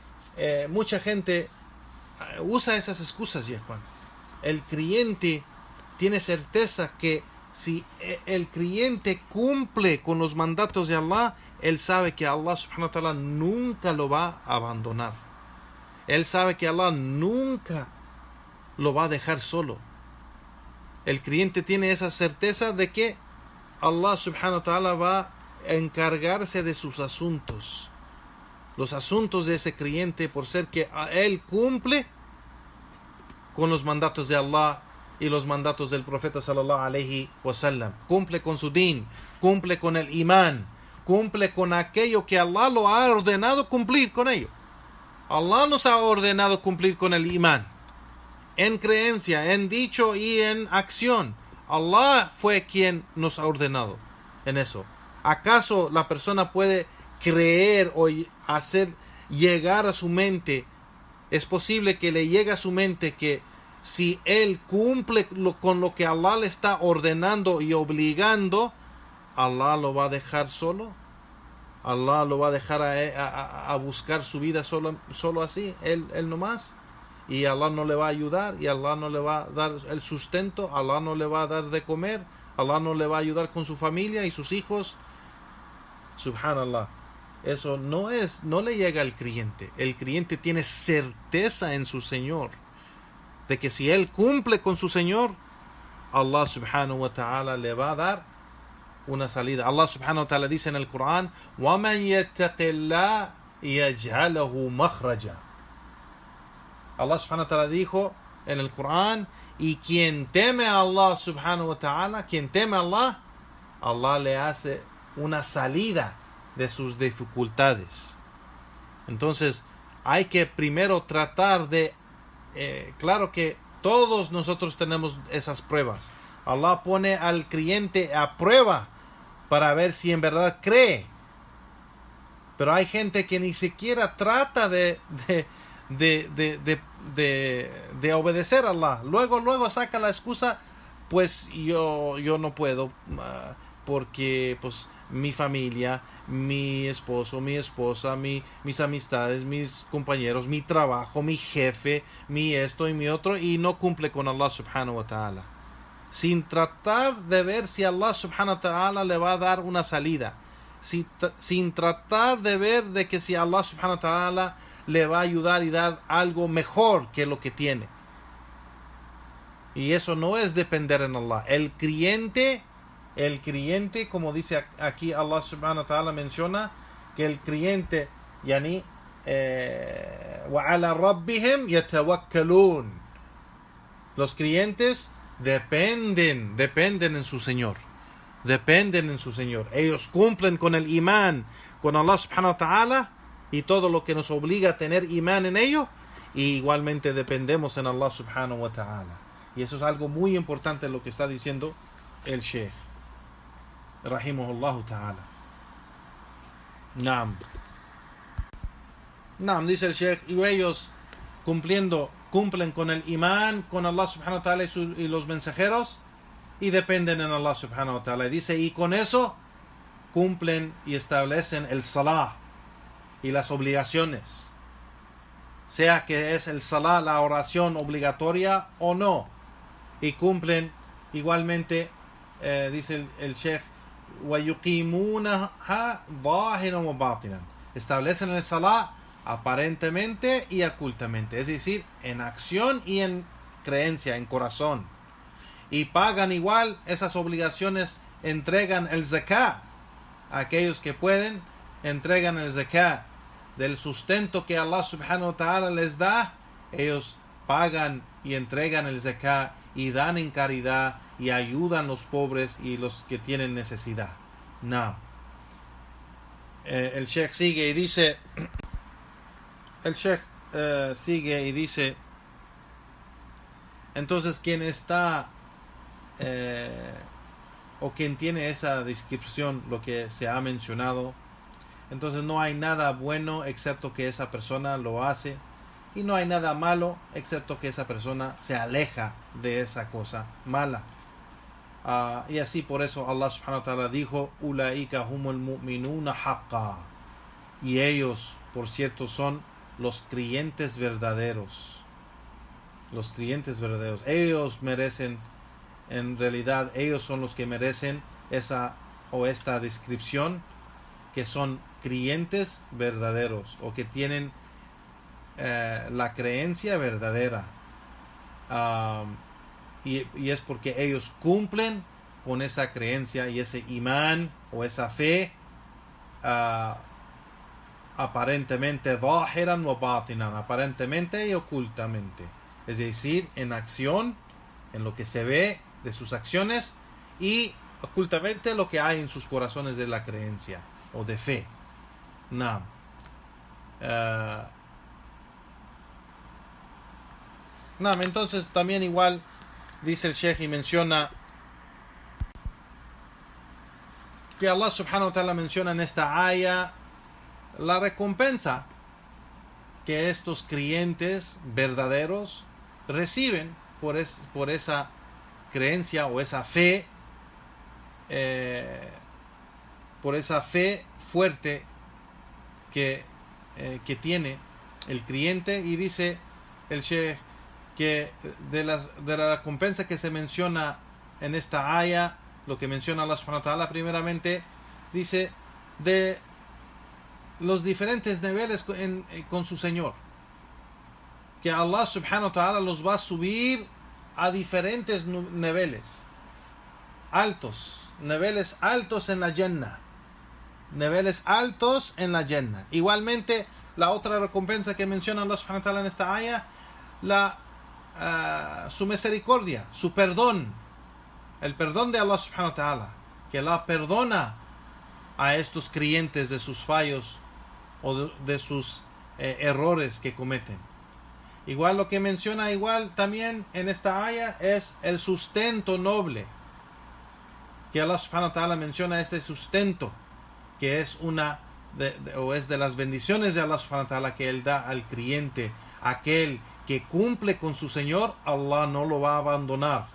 mucha gente usa esas excusas, Juan. El creyente tiene certeza que si el creyente cumple con los mandatos de Allah, él sabe que Allah subhanahu wa ta'ala nunca lo va a abandonar. Él sabe que Allah nunca lo va a dejar solo. El creyente tiene esa certeza de que Allah subhanahu wa ta'ala va a encargarse de sus asuntos, los asuntos de ese creyente, por ser que él cumple con los mandatos de Allah y los mandatos del profeta sallallahu alaihi wasallam, cumple con su din, cumple con el imán, cumple con aquello que Allah lo ha ordenado cumplir con ello. Allah nos ha ordenado cumplir con el imán, en creencia, en dicho y en acción. Allah fue quien nos ha ordenado en eso. ¿Acaso la persona puede creer o hacer llegar a su mente? Es posible que le llegue a su mente que si él cumple con lo que Allah le está ordenando y obligando, Allah lo va a dejar solo. Allah lo va a dejar a buscar su vida solo así, él nomás. Y Allah no le va a ayudar, y Allah no le va a dar el sustento, Allah no le va a dar de comer, Allah no le va a ayudar con su familia y sus hijos. Subhanallah. Eso no le llega al creyente. El creyente tiene certeza en su Señor de que si él cumple con su Señor, Allah subhanahu wa ta'ala le va a dar una salida. Allah subhanahu wa ta'ala dice en el Corán: وَمَنْ يَتَّقِ اللَّهَ يَجْعَلَهُ مَخْرَجًا. Allah subhanahu wa ta'ala dijo en el Corán: y quien teme a Allah subhanahu wa ta'ala, quien teme a Allah, Allah le hace una salida de sus dificultades. Entonces hay que primero tratar de claro que todos nosotros tenemos esas pruebas. Allah pone al creyente a prueba para ver si en verdad cree. Pero hay gente que ni siquiera trata de obedecer a Allah. Luego saca la excusa: pues yo no puedo, porque pues mi familia, mi esposo, mi esposa, mis amistades, mis compañeros, mi trabajo, mi jefe, mi esto y mi otro, y no cumple con Allah subhanahu wa ta'ala, sin tratar de ver si Allah subhanahu wa ta'ala le va a dar una salida, sin tratar de ver de que si Allah subhanahu wa ta'ala le va a ayudar y dar algo mejor que lo que tiene. Y eso no es depender en Allah. El creyente, como dice aquí Allah subhanahu wa ta'ala, menciona que el creyente, yani, وَعَلَى رَبِّهِمْ يَتَوَكَّلُونَ. Los creyentes dependen en su Señor. Dependen en su Señor. Ellos cumplen con el imán con Allah subhanahu wa ta'ala y todo lo que nos obliga a tener imán en ello, y igualmente dependemos en Allah subhanahu wa ta'ala. Y eso es algo muy importante lo que está diciendo el Sheikh rahimahullah ta'ala. Naam, dice el Sheikh, y ellos cumplen con el imán con Allah subhanahu wa ta'ala y los mensajeros, y dependen en Allah subhanahu wa ta'ala. Y dice, y con eso cumplen y establecen el salah y las obligaciones, sea que es el salah, la oración obligatoria o no, y cumplen igualmente, dice el Sheikh, وَيُقِيمُونَهَا ظَاهِرًا وَبَاطِنًا. Establecen el salah aparentemente y ocultamente, es decir, en acción y en creencia, en corazón, y pagan igual esas obligaciones, entregan el zakat a aquellos que pueden, entregan el zakat del sustento que Allah subhanahu wa ta'ala les da. Ellos pagan y entregan el zakat y dan en caridad y ayudan a los pobres y los que tienen necesidad. El Sheikh sigue y dice, entonces quien está o quien tiene esa descripción, lo que se ha mencionado, entonces no hay nada bueno excepto que esa persona lo hace, y no hay nada malo excepto que esa persona se aleja de esa cosa mala. Y así, por eso Allah subhanahu wa ta'ala dijo: Ulaika humul mu'minuna haqqa. Y ellos, por cierto, son los creyentes verdaderos. Los creyentes verdaderos. Ellos merecen, en realidad, ellos son los que merecen esta descripción, que son creyentes verdaderos, o que tienen la creencia verdadera, y es porque ellos cumplen con esa creencia y ese imán o esa fe, aparentemente zahiran wa batinan, aparentemente y ocultamente, es decir, en acción, en lo que se ve de sus acciones, y ocultamente lo que hay en sus corazones de la creencia o de fe. Entonces también igual dice el Sheikh y menciona que Allah subhanahu wa ta'ala menciona en esta aya la recompensa que estos creyentes verdaderos reciben por esa creencia o esa fe, por esa fe fuerte que tiene el creyente. Y dice el Sheikh que de la recompensa que se menciona en esta aya lo que menciona Allah subhanahu wa ta'ala, primeramente dice de los diferentes niveles con su Señor, que Allah subhanahu wa ta'ala los va a subir a diferentes niveles altos, niveles altos en la Jannah, niveles altos en la Jannah. Igualmente, la otra recompensa que menciona Allah subhanahu wa ta'ala en esta ayah, su misericordia, su perdón, el perdón de Allah subhanahu wa ta'ala, que Allah perdona a estos creyentes de sus fallos o de sus errores que cometen. Igual lo que menciona igual también en esta ayah es el sustento noble, que Allah subhanahu wa ta'ala menciona este sustento, que es es de las bendiciones de Allah subhanahu wa ta'ala que Él da al creyente. Aquel que cumple con su Señor, Allah no lo va a abandonar.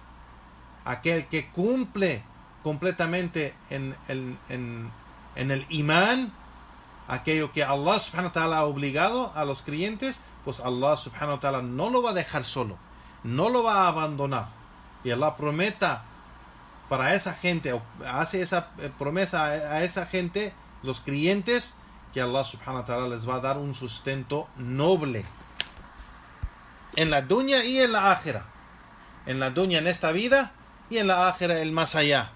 Aquel que cumple completamente en el imán, aquello que Allah subhanahu wa ta'ala ha obligado a los creyentes, pues Allah subhanahu wa ta'ala no lo va a dejar solo, no lo va a abandonar. Y Allah prometa para esa gente, o hace esa promesa a esa gente, los creyentes, que Allah subhanahu wa ta'ala les va a dar un sustento noble en la dunya y en la akhira. En la dunya, en esta vida, y en la akhira, el más allá.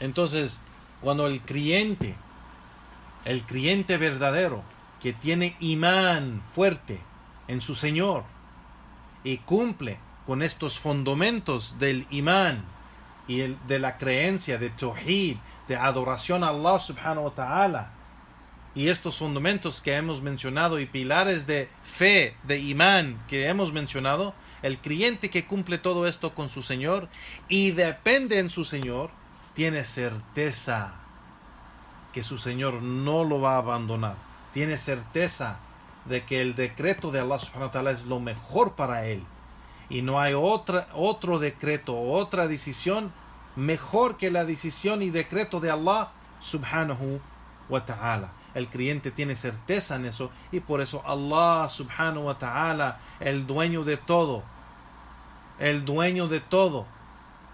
Entonces, cuando el creyente verdadero, que tiene imán fuerte en su Señor y cumple con estos fundamentos del imán y de la creencia de tawhid, de adoración a Allah subhanahu wa ta'ala, y estos fundamentos que hemos mencionado y pilares de fe, de imán que hemos mencionado, el creyente que cumple todo esto con su Señor y depende en su Señor, tiene certeza que su Señor no lo va a abandonar. Tiene certeza de que el decreto de Allah subhanahu wa ta'ala es lo mejor para él. Y no hay otro decreto o otra decisión mejor que la decisión y decreto de Allah subhanahu wa ta'ala. El creyente tiene certeza en eso, y por eso Allah subhanahu wa ta'ala, el dueño de todo,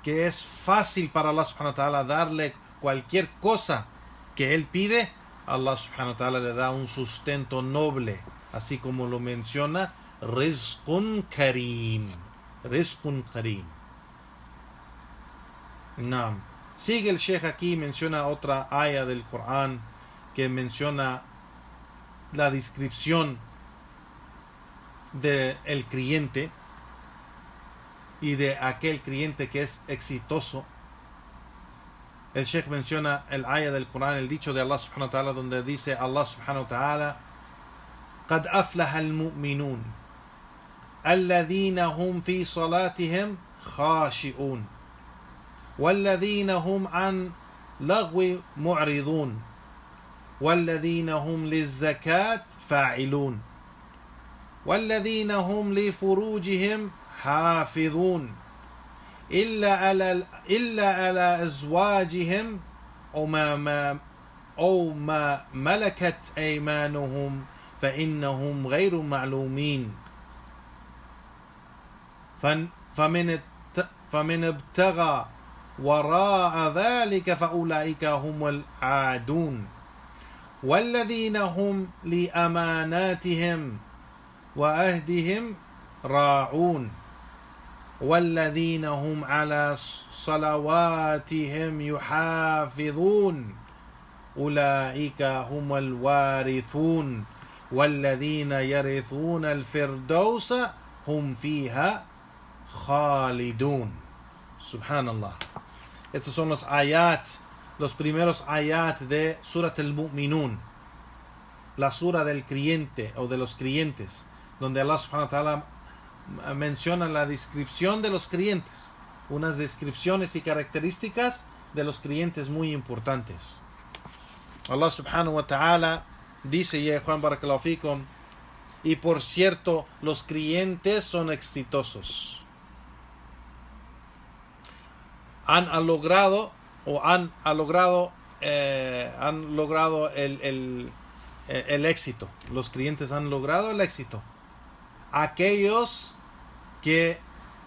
que es fácil para Allah subhanahu wa ta'ala darle cualquier cosa que él pide, Allah subhanahu wa ta'ala le da un sustento noble, así como lo menciona, rizqun karim. Rizqun karim. Naam. Sigue el Sheikh aquí, menciona otra ayah del Corán que menciona la descripción del creyente y de aquel creyente que es exitoso. El Sheikh menciona el ayah del Corán, el dicho de Allah subhanahu wa ta'ala, donde dice Allah subhanahu wa ta'ala: قَدْ أَفْلَحَ الْمُؤْمِنُونَ الَّذِينَ هُمْ فِي صَلَاتِهِمْ خَاشِعُونَ وَالَّذِينَ هُمْ عَنْ لَغْوٍ مُعْرِضُونَ وَالَّذِينَ هُمْ لِلزَّكَاةِ فَاعِلُونَ وَالَّذِينَ هُمْ لِفُرُوجِهِمْ حَافِظُونَ إلا على أزواجهم أو ما ملكت أيمانهم فإنهم غير معلومين فمن ابتغى وراء ذلك فأولئك هم العادون والذين هم لأماناتهم وعهدهم راعون والذين هم على صلواتهم يحافظون أولئك هم الوارثون والذين يرثون الفردوس هم فيها خالدون. Subhanallah. Estos son los ayat, los primeros ayat de Surat al-Mu'minun, la sura del creyente o de los creyentes, donde Allah subhanahu wa ta'ala menciona la descripción de los creyentes, unas descripciones y características de los creyentes muy importantes. Allah subhanahu wa ta'ala dice, ya Juan barakallahu fikum, y por cierto los creyentes son exitosos, han logrado el éxito. Los creyentes han logrado el éxito. Aquellos que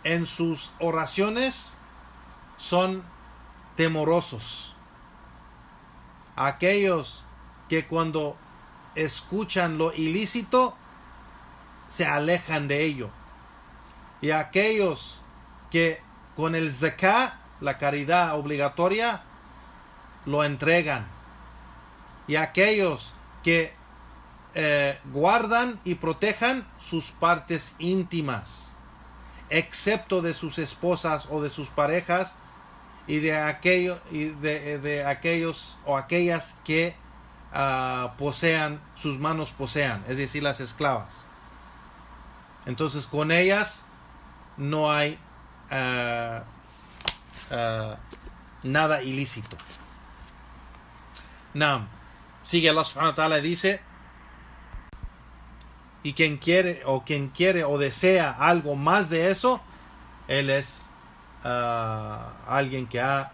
en sus oraciones son temorosos. Aquellos que cuando escuchan lo ilícito se alejan de ello. Y aquellos que con el zakah, la caridad obligatoria, lo entregan. Y aquellos que guardan y protejan sus partes íntimas, excepto de sus esposas o de sus parejas, y de aquellos o aquellas que sus manos posean, es decir, las esclavas. Entonces con ellas no hay nada ilícito. Sigue Allah subhanahu wa ta'ala y dice: y quien quiere o desea algo más de eso, él es alguien que ha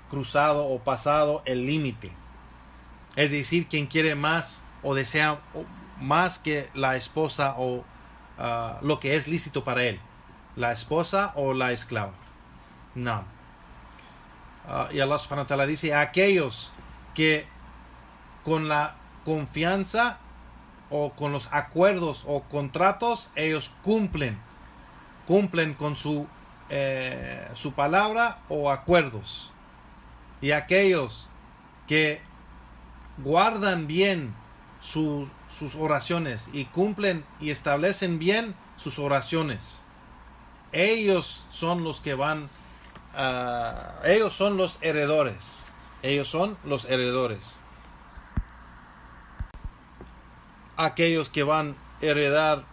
cruzado o pasado el límite. Es decir, quien quiere más o desea más que la esposa o lo que es lícito para él, la esposa o la esclava. No. Y Allah subhanahu wa ta'ala dice: aquellos que con la confianza o con los acuerdos o contratos ellos cumplen con su palabra o acuerdos, y aquellos que guardan bien sus oraciones y cumplen y establecen bien sus oraciones, ellos son los que ellos son los heredores. Aquellos que van a heredar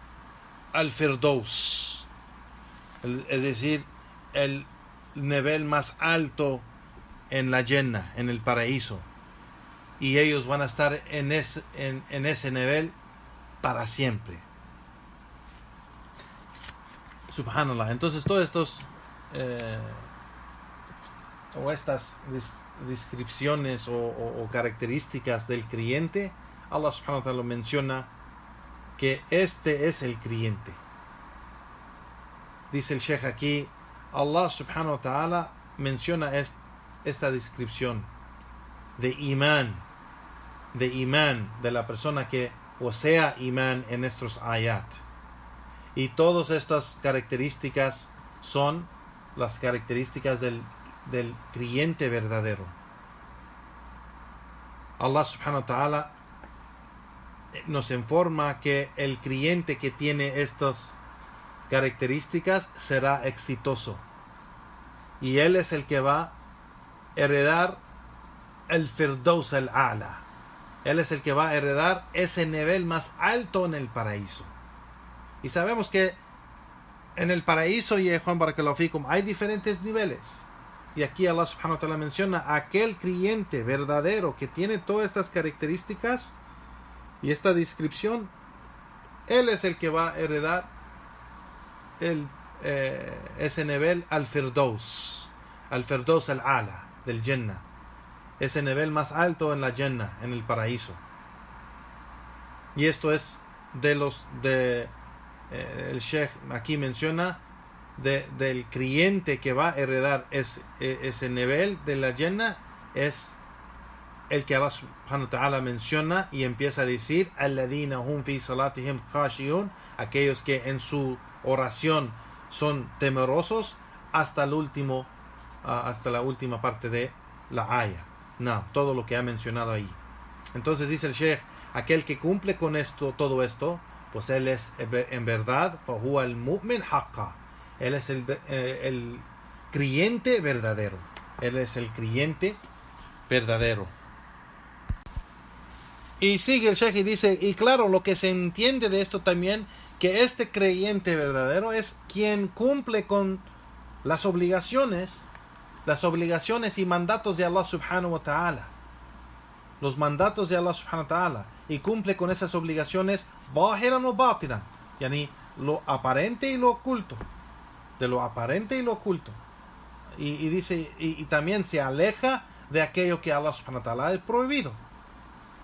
al Firdaus, es decir, el nivel más alto en la Jannah, en el paraíso, y ellos van a estar en ese nivel para siempre. Subhanallah. Entonces todos estos o estas descripciones o características del creyente, Allah subhanahu wa ta'ala menciona que este es el creyente. Dice el Sheikh aquí, Allah subhanahu wa ta'ala menciona esta descripción de imán de la persona que posea imán en estos ayat. Y todas estas características son las características del creyente verdadero. Allah subhanahu wa ta'ala nos informa que el creyente que tiene estas características será exitoso, y él es el que va a heredar el Firdaus al-A'la. Él es el que va a heredar ese nivel más alto en el paraíso. Y sabemos que en el paraíso, y Juan Barakallahu Fikum, hay diferentes niveles. Y aquí Allah subhanahu wa ta'ala menciona a aquel creyente verdadero que tiene todas estas características y esta descripción. Él es el que va a heredar ese nivel al Firdaus al-A'la del Jannah, ese nivel más alto en la Jannah, en el paraíso. Y esto es el Sheikh aquí menciona del creyente que va a heredar ese nivel de la Jannah, es el que Allah subhanahu wa ta'ala menciona y empieza a decir: alladhina hum fi salatihim khashiyun, aquellos que en su oración son temerosos, hasta la última parte de la aya. Todo lo que ha mencionado ahí. Entonces dice el Sheikh: aquel que cumple con todo esto, pues él es en verdad fahuwa al-mu'min haqqa, él es el creyente verdadero. Él es el creyente verdadero. Y sigue el Sheikh y dice: y claro, lo que se entiende de esto también, que este creyente verdadero es quien cumple con las obligaciones y mandatos de Allah subhanahu wa ta'ala. Los mandatos de Allah subhanahu wa ta'ala, y cumple con esas obligaciones zahiran o batinan, yani lo aparente y lo oculto, de lo aparente y lo oculto. Y dice, y también se aleja de aquello que Allah subhanahu wa ta'ala ha prohibido.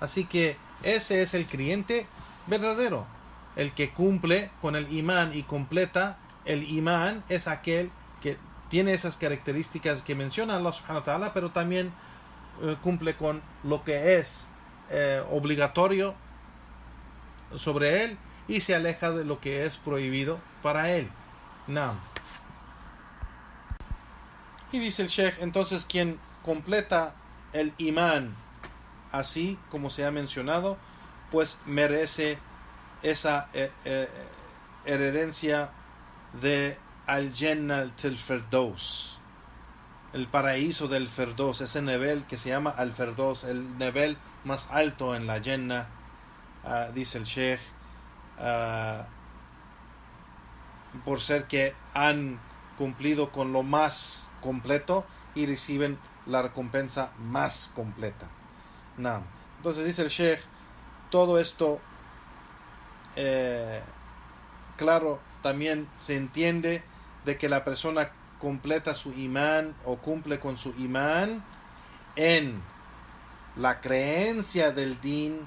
Así que ese es el creyente verdadero, el que cumple con el imán y completa el imán. Es aquel que tiene esas características que menciona Allah subhanahu wa ta'ala, pero también cumple con lo que es obligatorio sobre él y se aleja de lo que es prohibido para él. Naam. Y dice el Sheikh, entonces quien completa el imán así como se ha mencionado, pues merece esa herencia de al-Jannah al-Firdaus, el paraíso del Firdaus, ese nivel que se llama al-Firdaus, el nivel más alto en la Jannah, dice el Sheikh, por ser que han cumplido con lo más completo y reciben la recompensa más completa. Naam. Entonces dice el Sheikh, todo esto claro, también se entiende de que la persona completa su imán o cumple con su imán en la creencia del din,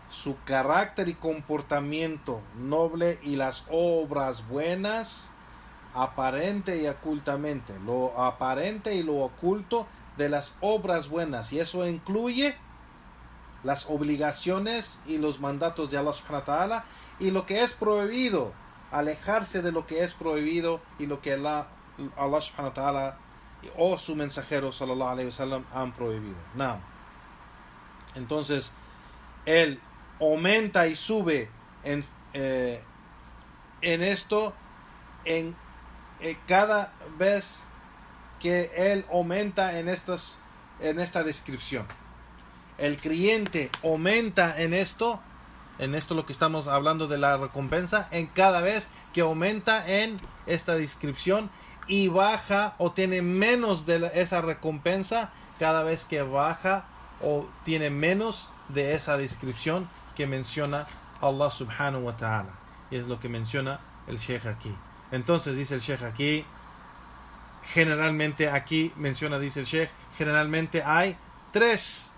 su carácter y comportamiento noble y las obras buenas, aparente y ocultamente, lo aparente y lo oculto de las obras buenas, y eso incluye las obligaciones y los mandatos de Allah subhanahu wa ta'ala, y lo que es prohibido, alejarse de lo que es prohibido y lo que Allah subhanahu wa ta'ala o su mensajero sallallahu alayhi wa sallam han prohibido. No. Entonces él aumenta y sube en esto en cada vez que él aumenta en esta descripción. El creyente aumenta en esto lo que estamos hablando de la recompensa, en cada vez que aumenta en esta descripción, y baja o tiene menos de esa recompensa cada vez que baja o tiene menos de esa descripción que menciona Allah subhanahu wa ta'ala. Y es lo que menciona el Sheikh aquí. Entonces dice el Sheikh aquí, generalmente aquí menciona, dice el Sheikh, generalmente hay 3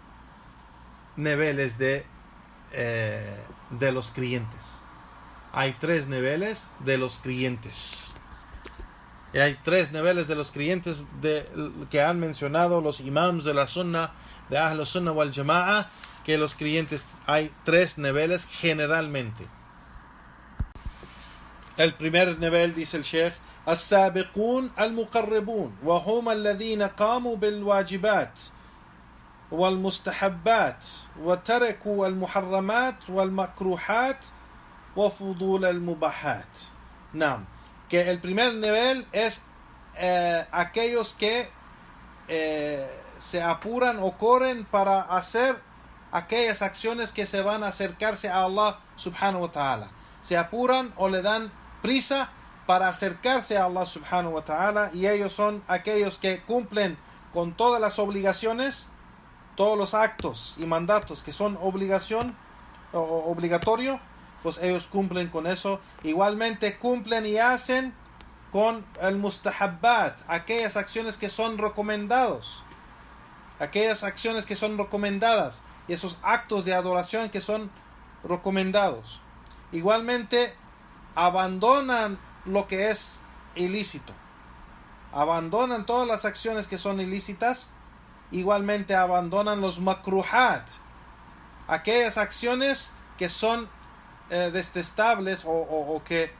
niveles de los creyentes. Hay 3 niveles de los creyentes. Y hay 3 niveles de los creyentes que han mencionado los imams de la sunna, de Ahl Sunnah wal Jama'a, que los creyentes hay 3 niveles generalmente. El primer nivel, dice el Sheikh, السابقون المقربون وهم الذين قاموا بالواجبات والمستحبات وتركوا المحرمات والمكروهات وفضول المباحات. نعم, que el primer nivel es aquellos que se apuran o corren para hacer aquellas acciones que se van a acercarse a Allah subhanahu wa ta'ala. Se apuran o le dan prisa para acercarse a Allah subhanahu wa ta'ala, y ellos son aquellos que cumplen con todas las obligaciones, todos los actos y mandatos que son obligatorio, pues ellos cumplen con eso. Igualmente cumplen y hacen con el mustahabbat, aquellas acciones que son recomendados, aquellas acciones que son recomendadas, y esos actos de adoración que son recomendados. Igualmente abandonan lo que es ilícito, abandonan todas las acciones que son ilícitas. Igualmente abandonan los makruhat, aquellas acciones que son detestables o que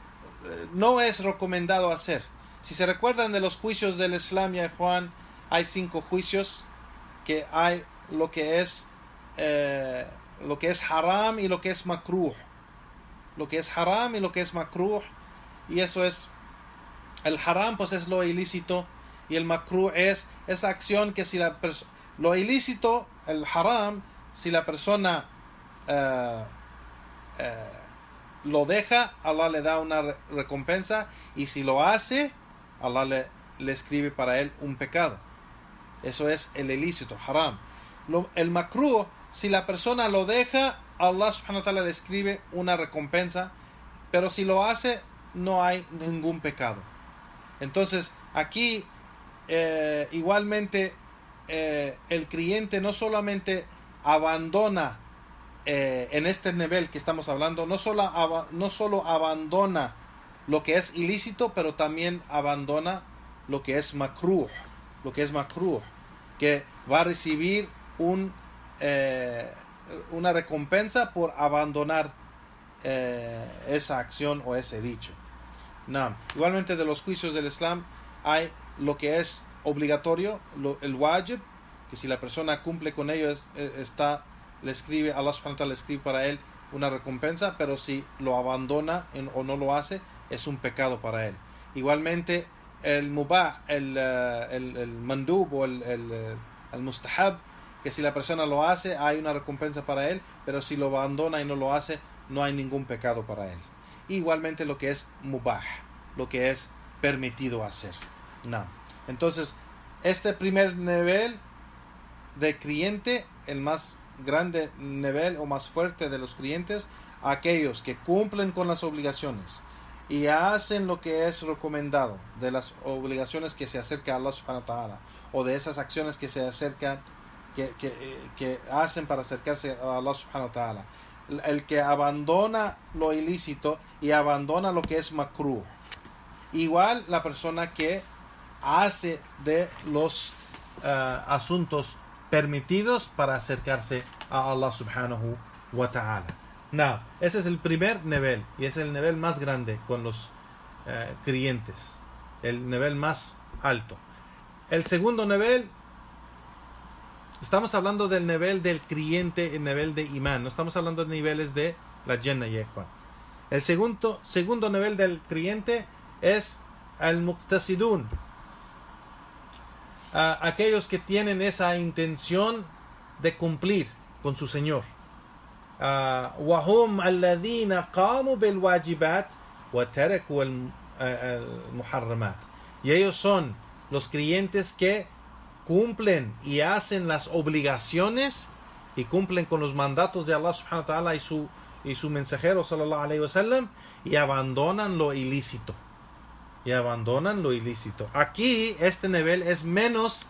no es recomendado hacer. Si se recuerdan de los juicios del Islam, ya Juan, hay 5 juicios, que hay lo que es haram y lo que es makruh. Lo que es haram y lo que es makruh, y eso es el haram, pues es lo ilícito, y el makruh es esa acción que si lo ilícito, el haram, si la persona lo deja, Allah le da una recompensa, y si lo hace, Allah le escribe para él un pecado. Eso es el ilícito, haram. El makruh, si la persona lo deja, Allah subhanahu wa ta'ala le escribe una recompensa, pero si lo hace, no hay ningún pecado. Entonces aquí igualmente el creyente no solamente abandona en este nivel que estamos hablando, no solo abandona lo que es ilícito, pero también abandona lo que es makruh, que va a recibir una recompensa por abandonar esa acción o ese dicho. Igualmente, de los juicios del Islam hay lo que es obligatorio, el wajib, que si la persona cumple con ello le escribe, Allah subhanahu wa ta'ala le escribe para él una recompensa, pero si lo abandona o no lo hace, es un pecado para él. Igualmente el mubah, el mandub o el mustahab, que si la persona lo hace hay una recompensa para él, pero si lo abandona y no lo hace, no hay ningún pecado para él. Igualmente lo que es mubah, lo que es permitido hacer. Entonces, este primer nivel de creyente, el más grande nivel o más fuerte de los creyentes, aquellos que cumplen con las obligaciones y hacen lo que es recomendado de las obligaciones que se acercan a Allah subhanahu wa ta'ala, o de esas acciones que se acercan, que hacen para acercarse a Allah subhanahu wa ta'ala. El que abandona lo ilícito y abandona lo que es makruh. Igual la persona que hace de los asuntos permitidos para acercarse a Allah subhanahu wa ta'ala. Ese es el primer nivel, y es el nivel más grande con los creyentes, el nivel más alto. El segundo nivel, estamos hablando del nivel del creyente, el nivel de imán, no estamos hablando de niveles de la Jannah y Ikhwan. El segundo nivel del creyente es al muqtasidun, aquellos que tienen esa intención de cumplir con su Señor. وهم الذين قاموا بالواجبات وتركوا المحرمات. Y ellos son los creyentes que cumplen y hacen las obligaciones y cumplen con los mandatos de Allah subhanahu wa ta'ala y su mensajero sallallahu alayhi wa sallam, y abandonan lo ilícito. Aquí este nivel es menos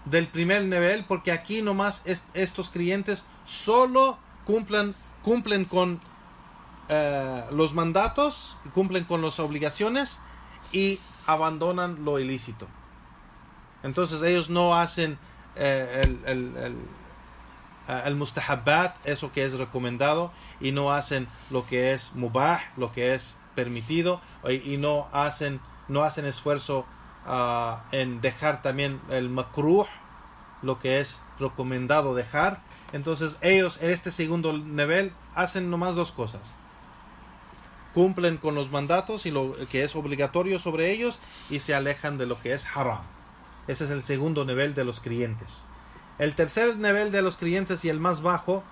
del primer nivel, porque aquí nomás estos creyentes solo cumplen con los mandatos, cumplen con las obligaciones y abandonan lo ilícito. Entonces ellos no hacen el mustahabbat, eso que es recomendado, y no hacen lo que es mubah, lo que es permitido, y no hacen esfuerzo en dejar también el makruh, lo que es recomendado dejar. Entonces ellos en este segundo nivel hacen nomás dos cosas: cumplen con los mandatos y lo que es obligatorio sobre ellos, y se alejan de lo que es haram. Ese es el segundo nivel de los creyentes. El tercer nivel de los creyentes, y el más bajo,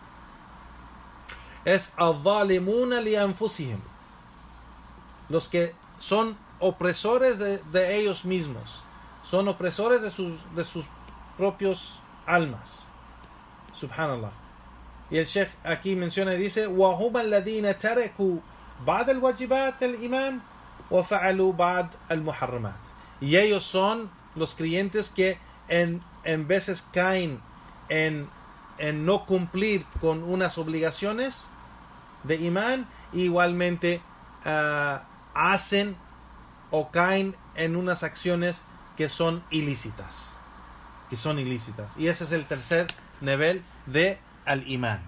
es al-zalimuna li anfusihim, los que son opresores de ellos mismos, son opresores de sus propios almas. Subhanallah. Y el Sheikh aquí menciona y dice: وَهُمَ الَّذِينَ تَرَكُوا بَعْدَ الْوَاجِبَاتِ الْإِيمَانِ وَفَعَلُوا بَعْدَ الْمُحَرَّمَاتِ. Y ellos son los creyentes que en veces caen en no cumplir con unas obligaciones de imán, e igualmente hacen o caen en unas acciones que son ilícitas. Y ese es el tercer nivel de al-imán,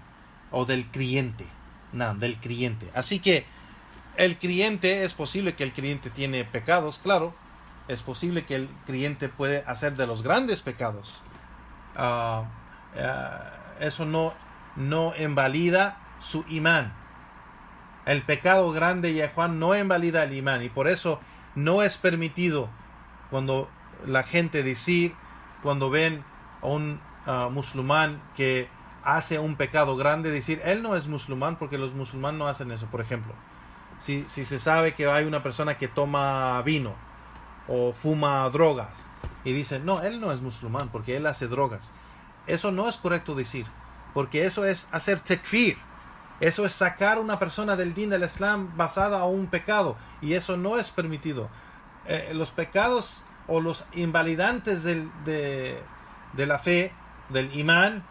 o del creyente. Así que el creyente, es posible que el creyente tiene pecados, claro. Es posible que el creyente puede hacer de los grandes pecados. Eso no invalida su imán. El pecado grande, ya Juan, no invalida el imán, y por eso no es permitido cuando la gente decir, cuando ven a un musulmán que hace un pecado grande, decir él no es musulmán, porque los musulmanes no hacen eso. Por ejemplo, si se sabe que hay una persona que toma vino o fuma drogas, y dicen no, él no es musulmán porque él hace drogas, eso no es correcto decir, porque eso es hacer takfir. Eso es sacar a una persona del din del Islam basada a un pecado, y eso no es permitido. Los pecados o los invalidantes de la fe, del imán,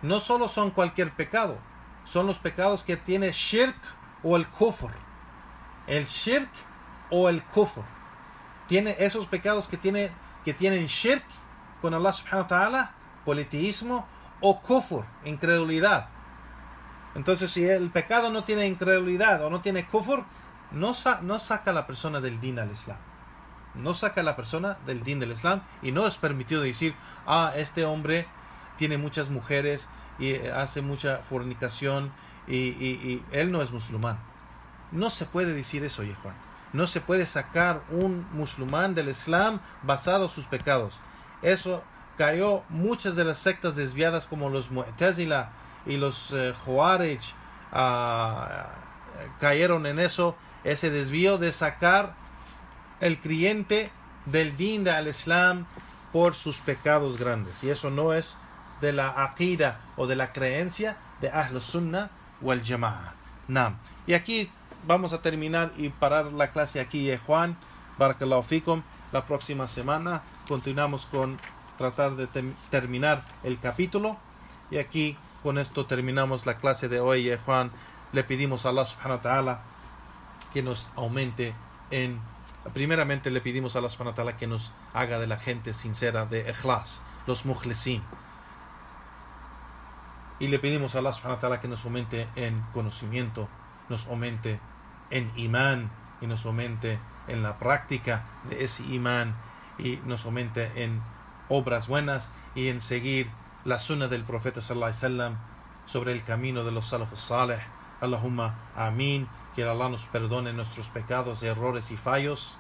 no solo son cualquier pecado, son los pecados que tiene shirk o el kufr. El shirk o el kufr. tiene esos pecados que tienen shirk con Allah subhanahu wa ta'ala, politeísmo, o kufr, incredulidad. Entonces, si el pecado no tiene incredulidad o no tiene kufr, no saca a la persona del din al Islam. No saca a la persona del din del Islam, y no es permitido decir, este hombre tiene muchas mujeres y hace mucha fornicación y él no es musulmán. No se puede decir eso, Yehuan. No se puede sacar un musulmán del Islam basado en sus pecados. Eso cayó muchas de las sectas desviadas como los Mu'tazila y los Khawarij cayeron en eso, ese desvío de sacar el creyente del din al Islam por sus pecados grandes. Y eso no es de la aqida o de la creencia de Ahlus Sunnah wal Jama'a. Nam. Y aquí vamos a terminar y parar la clase aquí, Juan. Barakallahu fikum. La próxima semana continuamos con tratar de terminar el capítulo. Y aquí con esto terminamos la clase de hoy, Juan. Le pedimos a Allah subhanahu wa ta'ala que nos aumente primeramente le pedimos a Allah subhanahu wa ta'ala que nos haga de la gente sincera, de ikhlas, los mukhlisin. Y le pedimos a Allah subhanahu wa ta'ala que nos aumente en conocimiento, nos aumente en imán, y nos aumente en la práctica de ese imán, y nos aumente en obras buenas y en seguir la sunna del profeta sallallahu alaihi wasallam sobre el camino de los salafus salih. Allahumma amin. Que Allah nos perdone nuestros pecados, errores y fallos.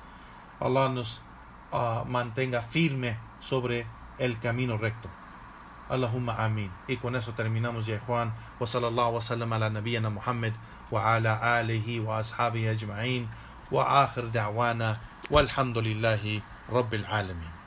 Allah nos mantenga firme sobre el camino recto. Allahumma amin. Y con eso terminamos, ya Juan. Wa sallallahu wa sallam ala nabiyyina Muhammad wa ala alihi wa ashabihi ajma'in. Wa akhir da'wana walhamdulillahi rabbil alamin.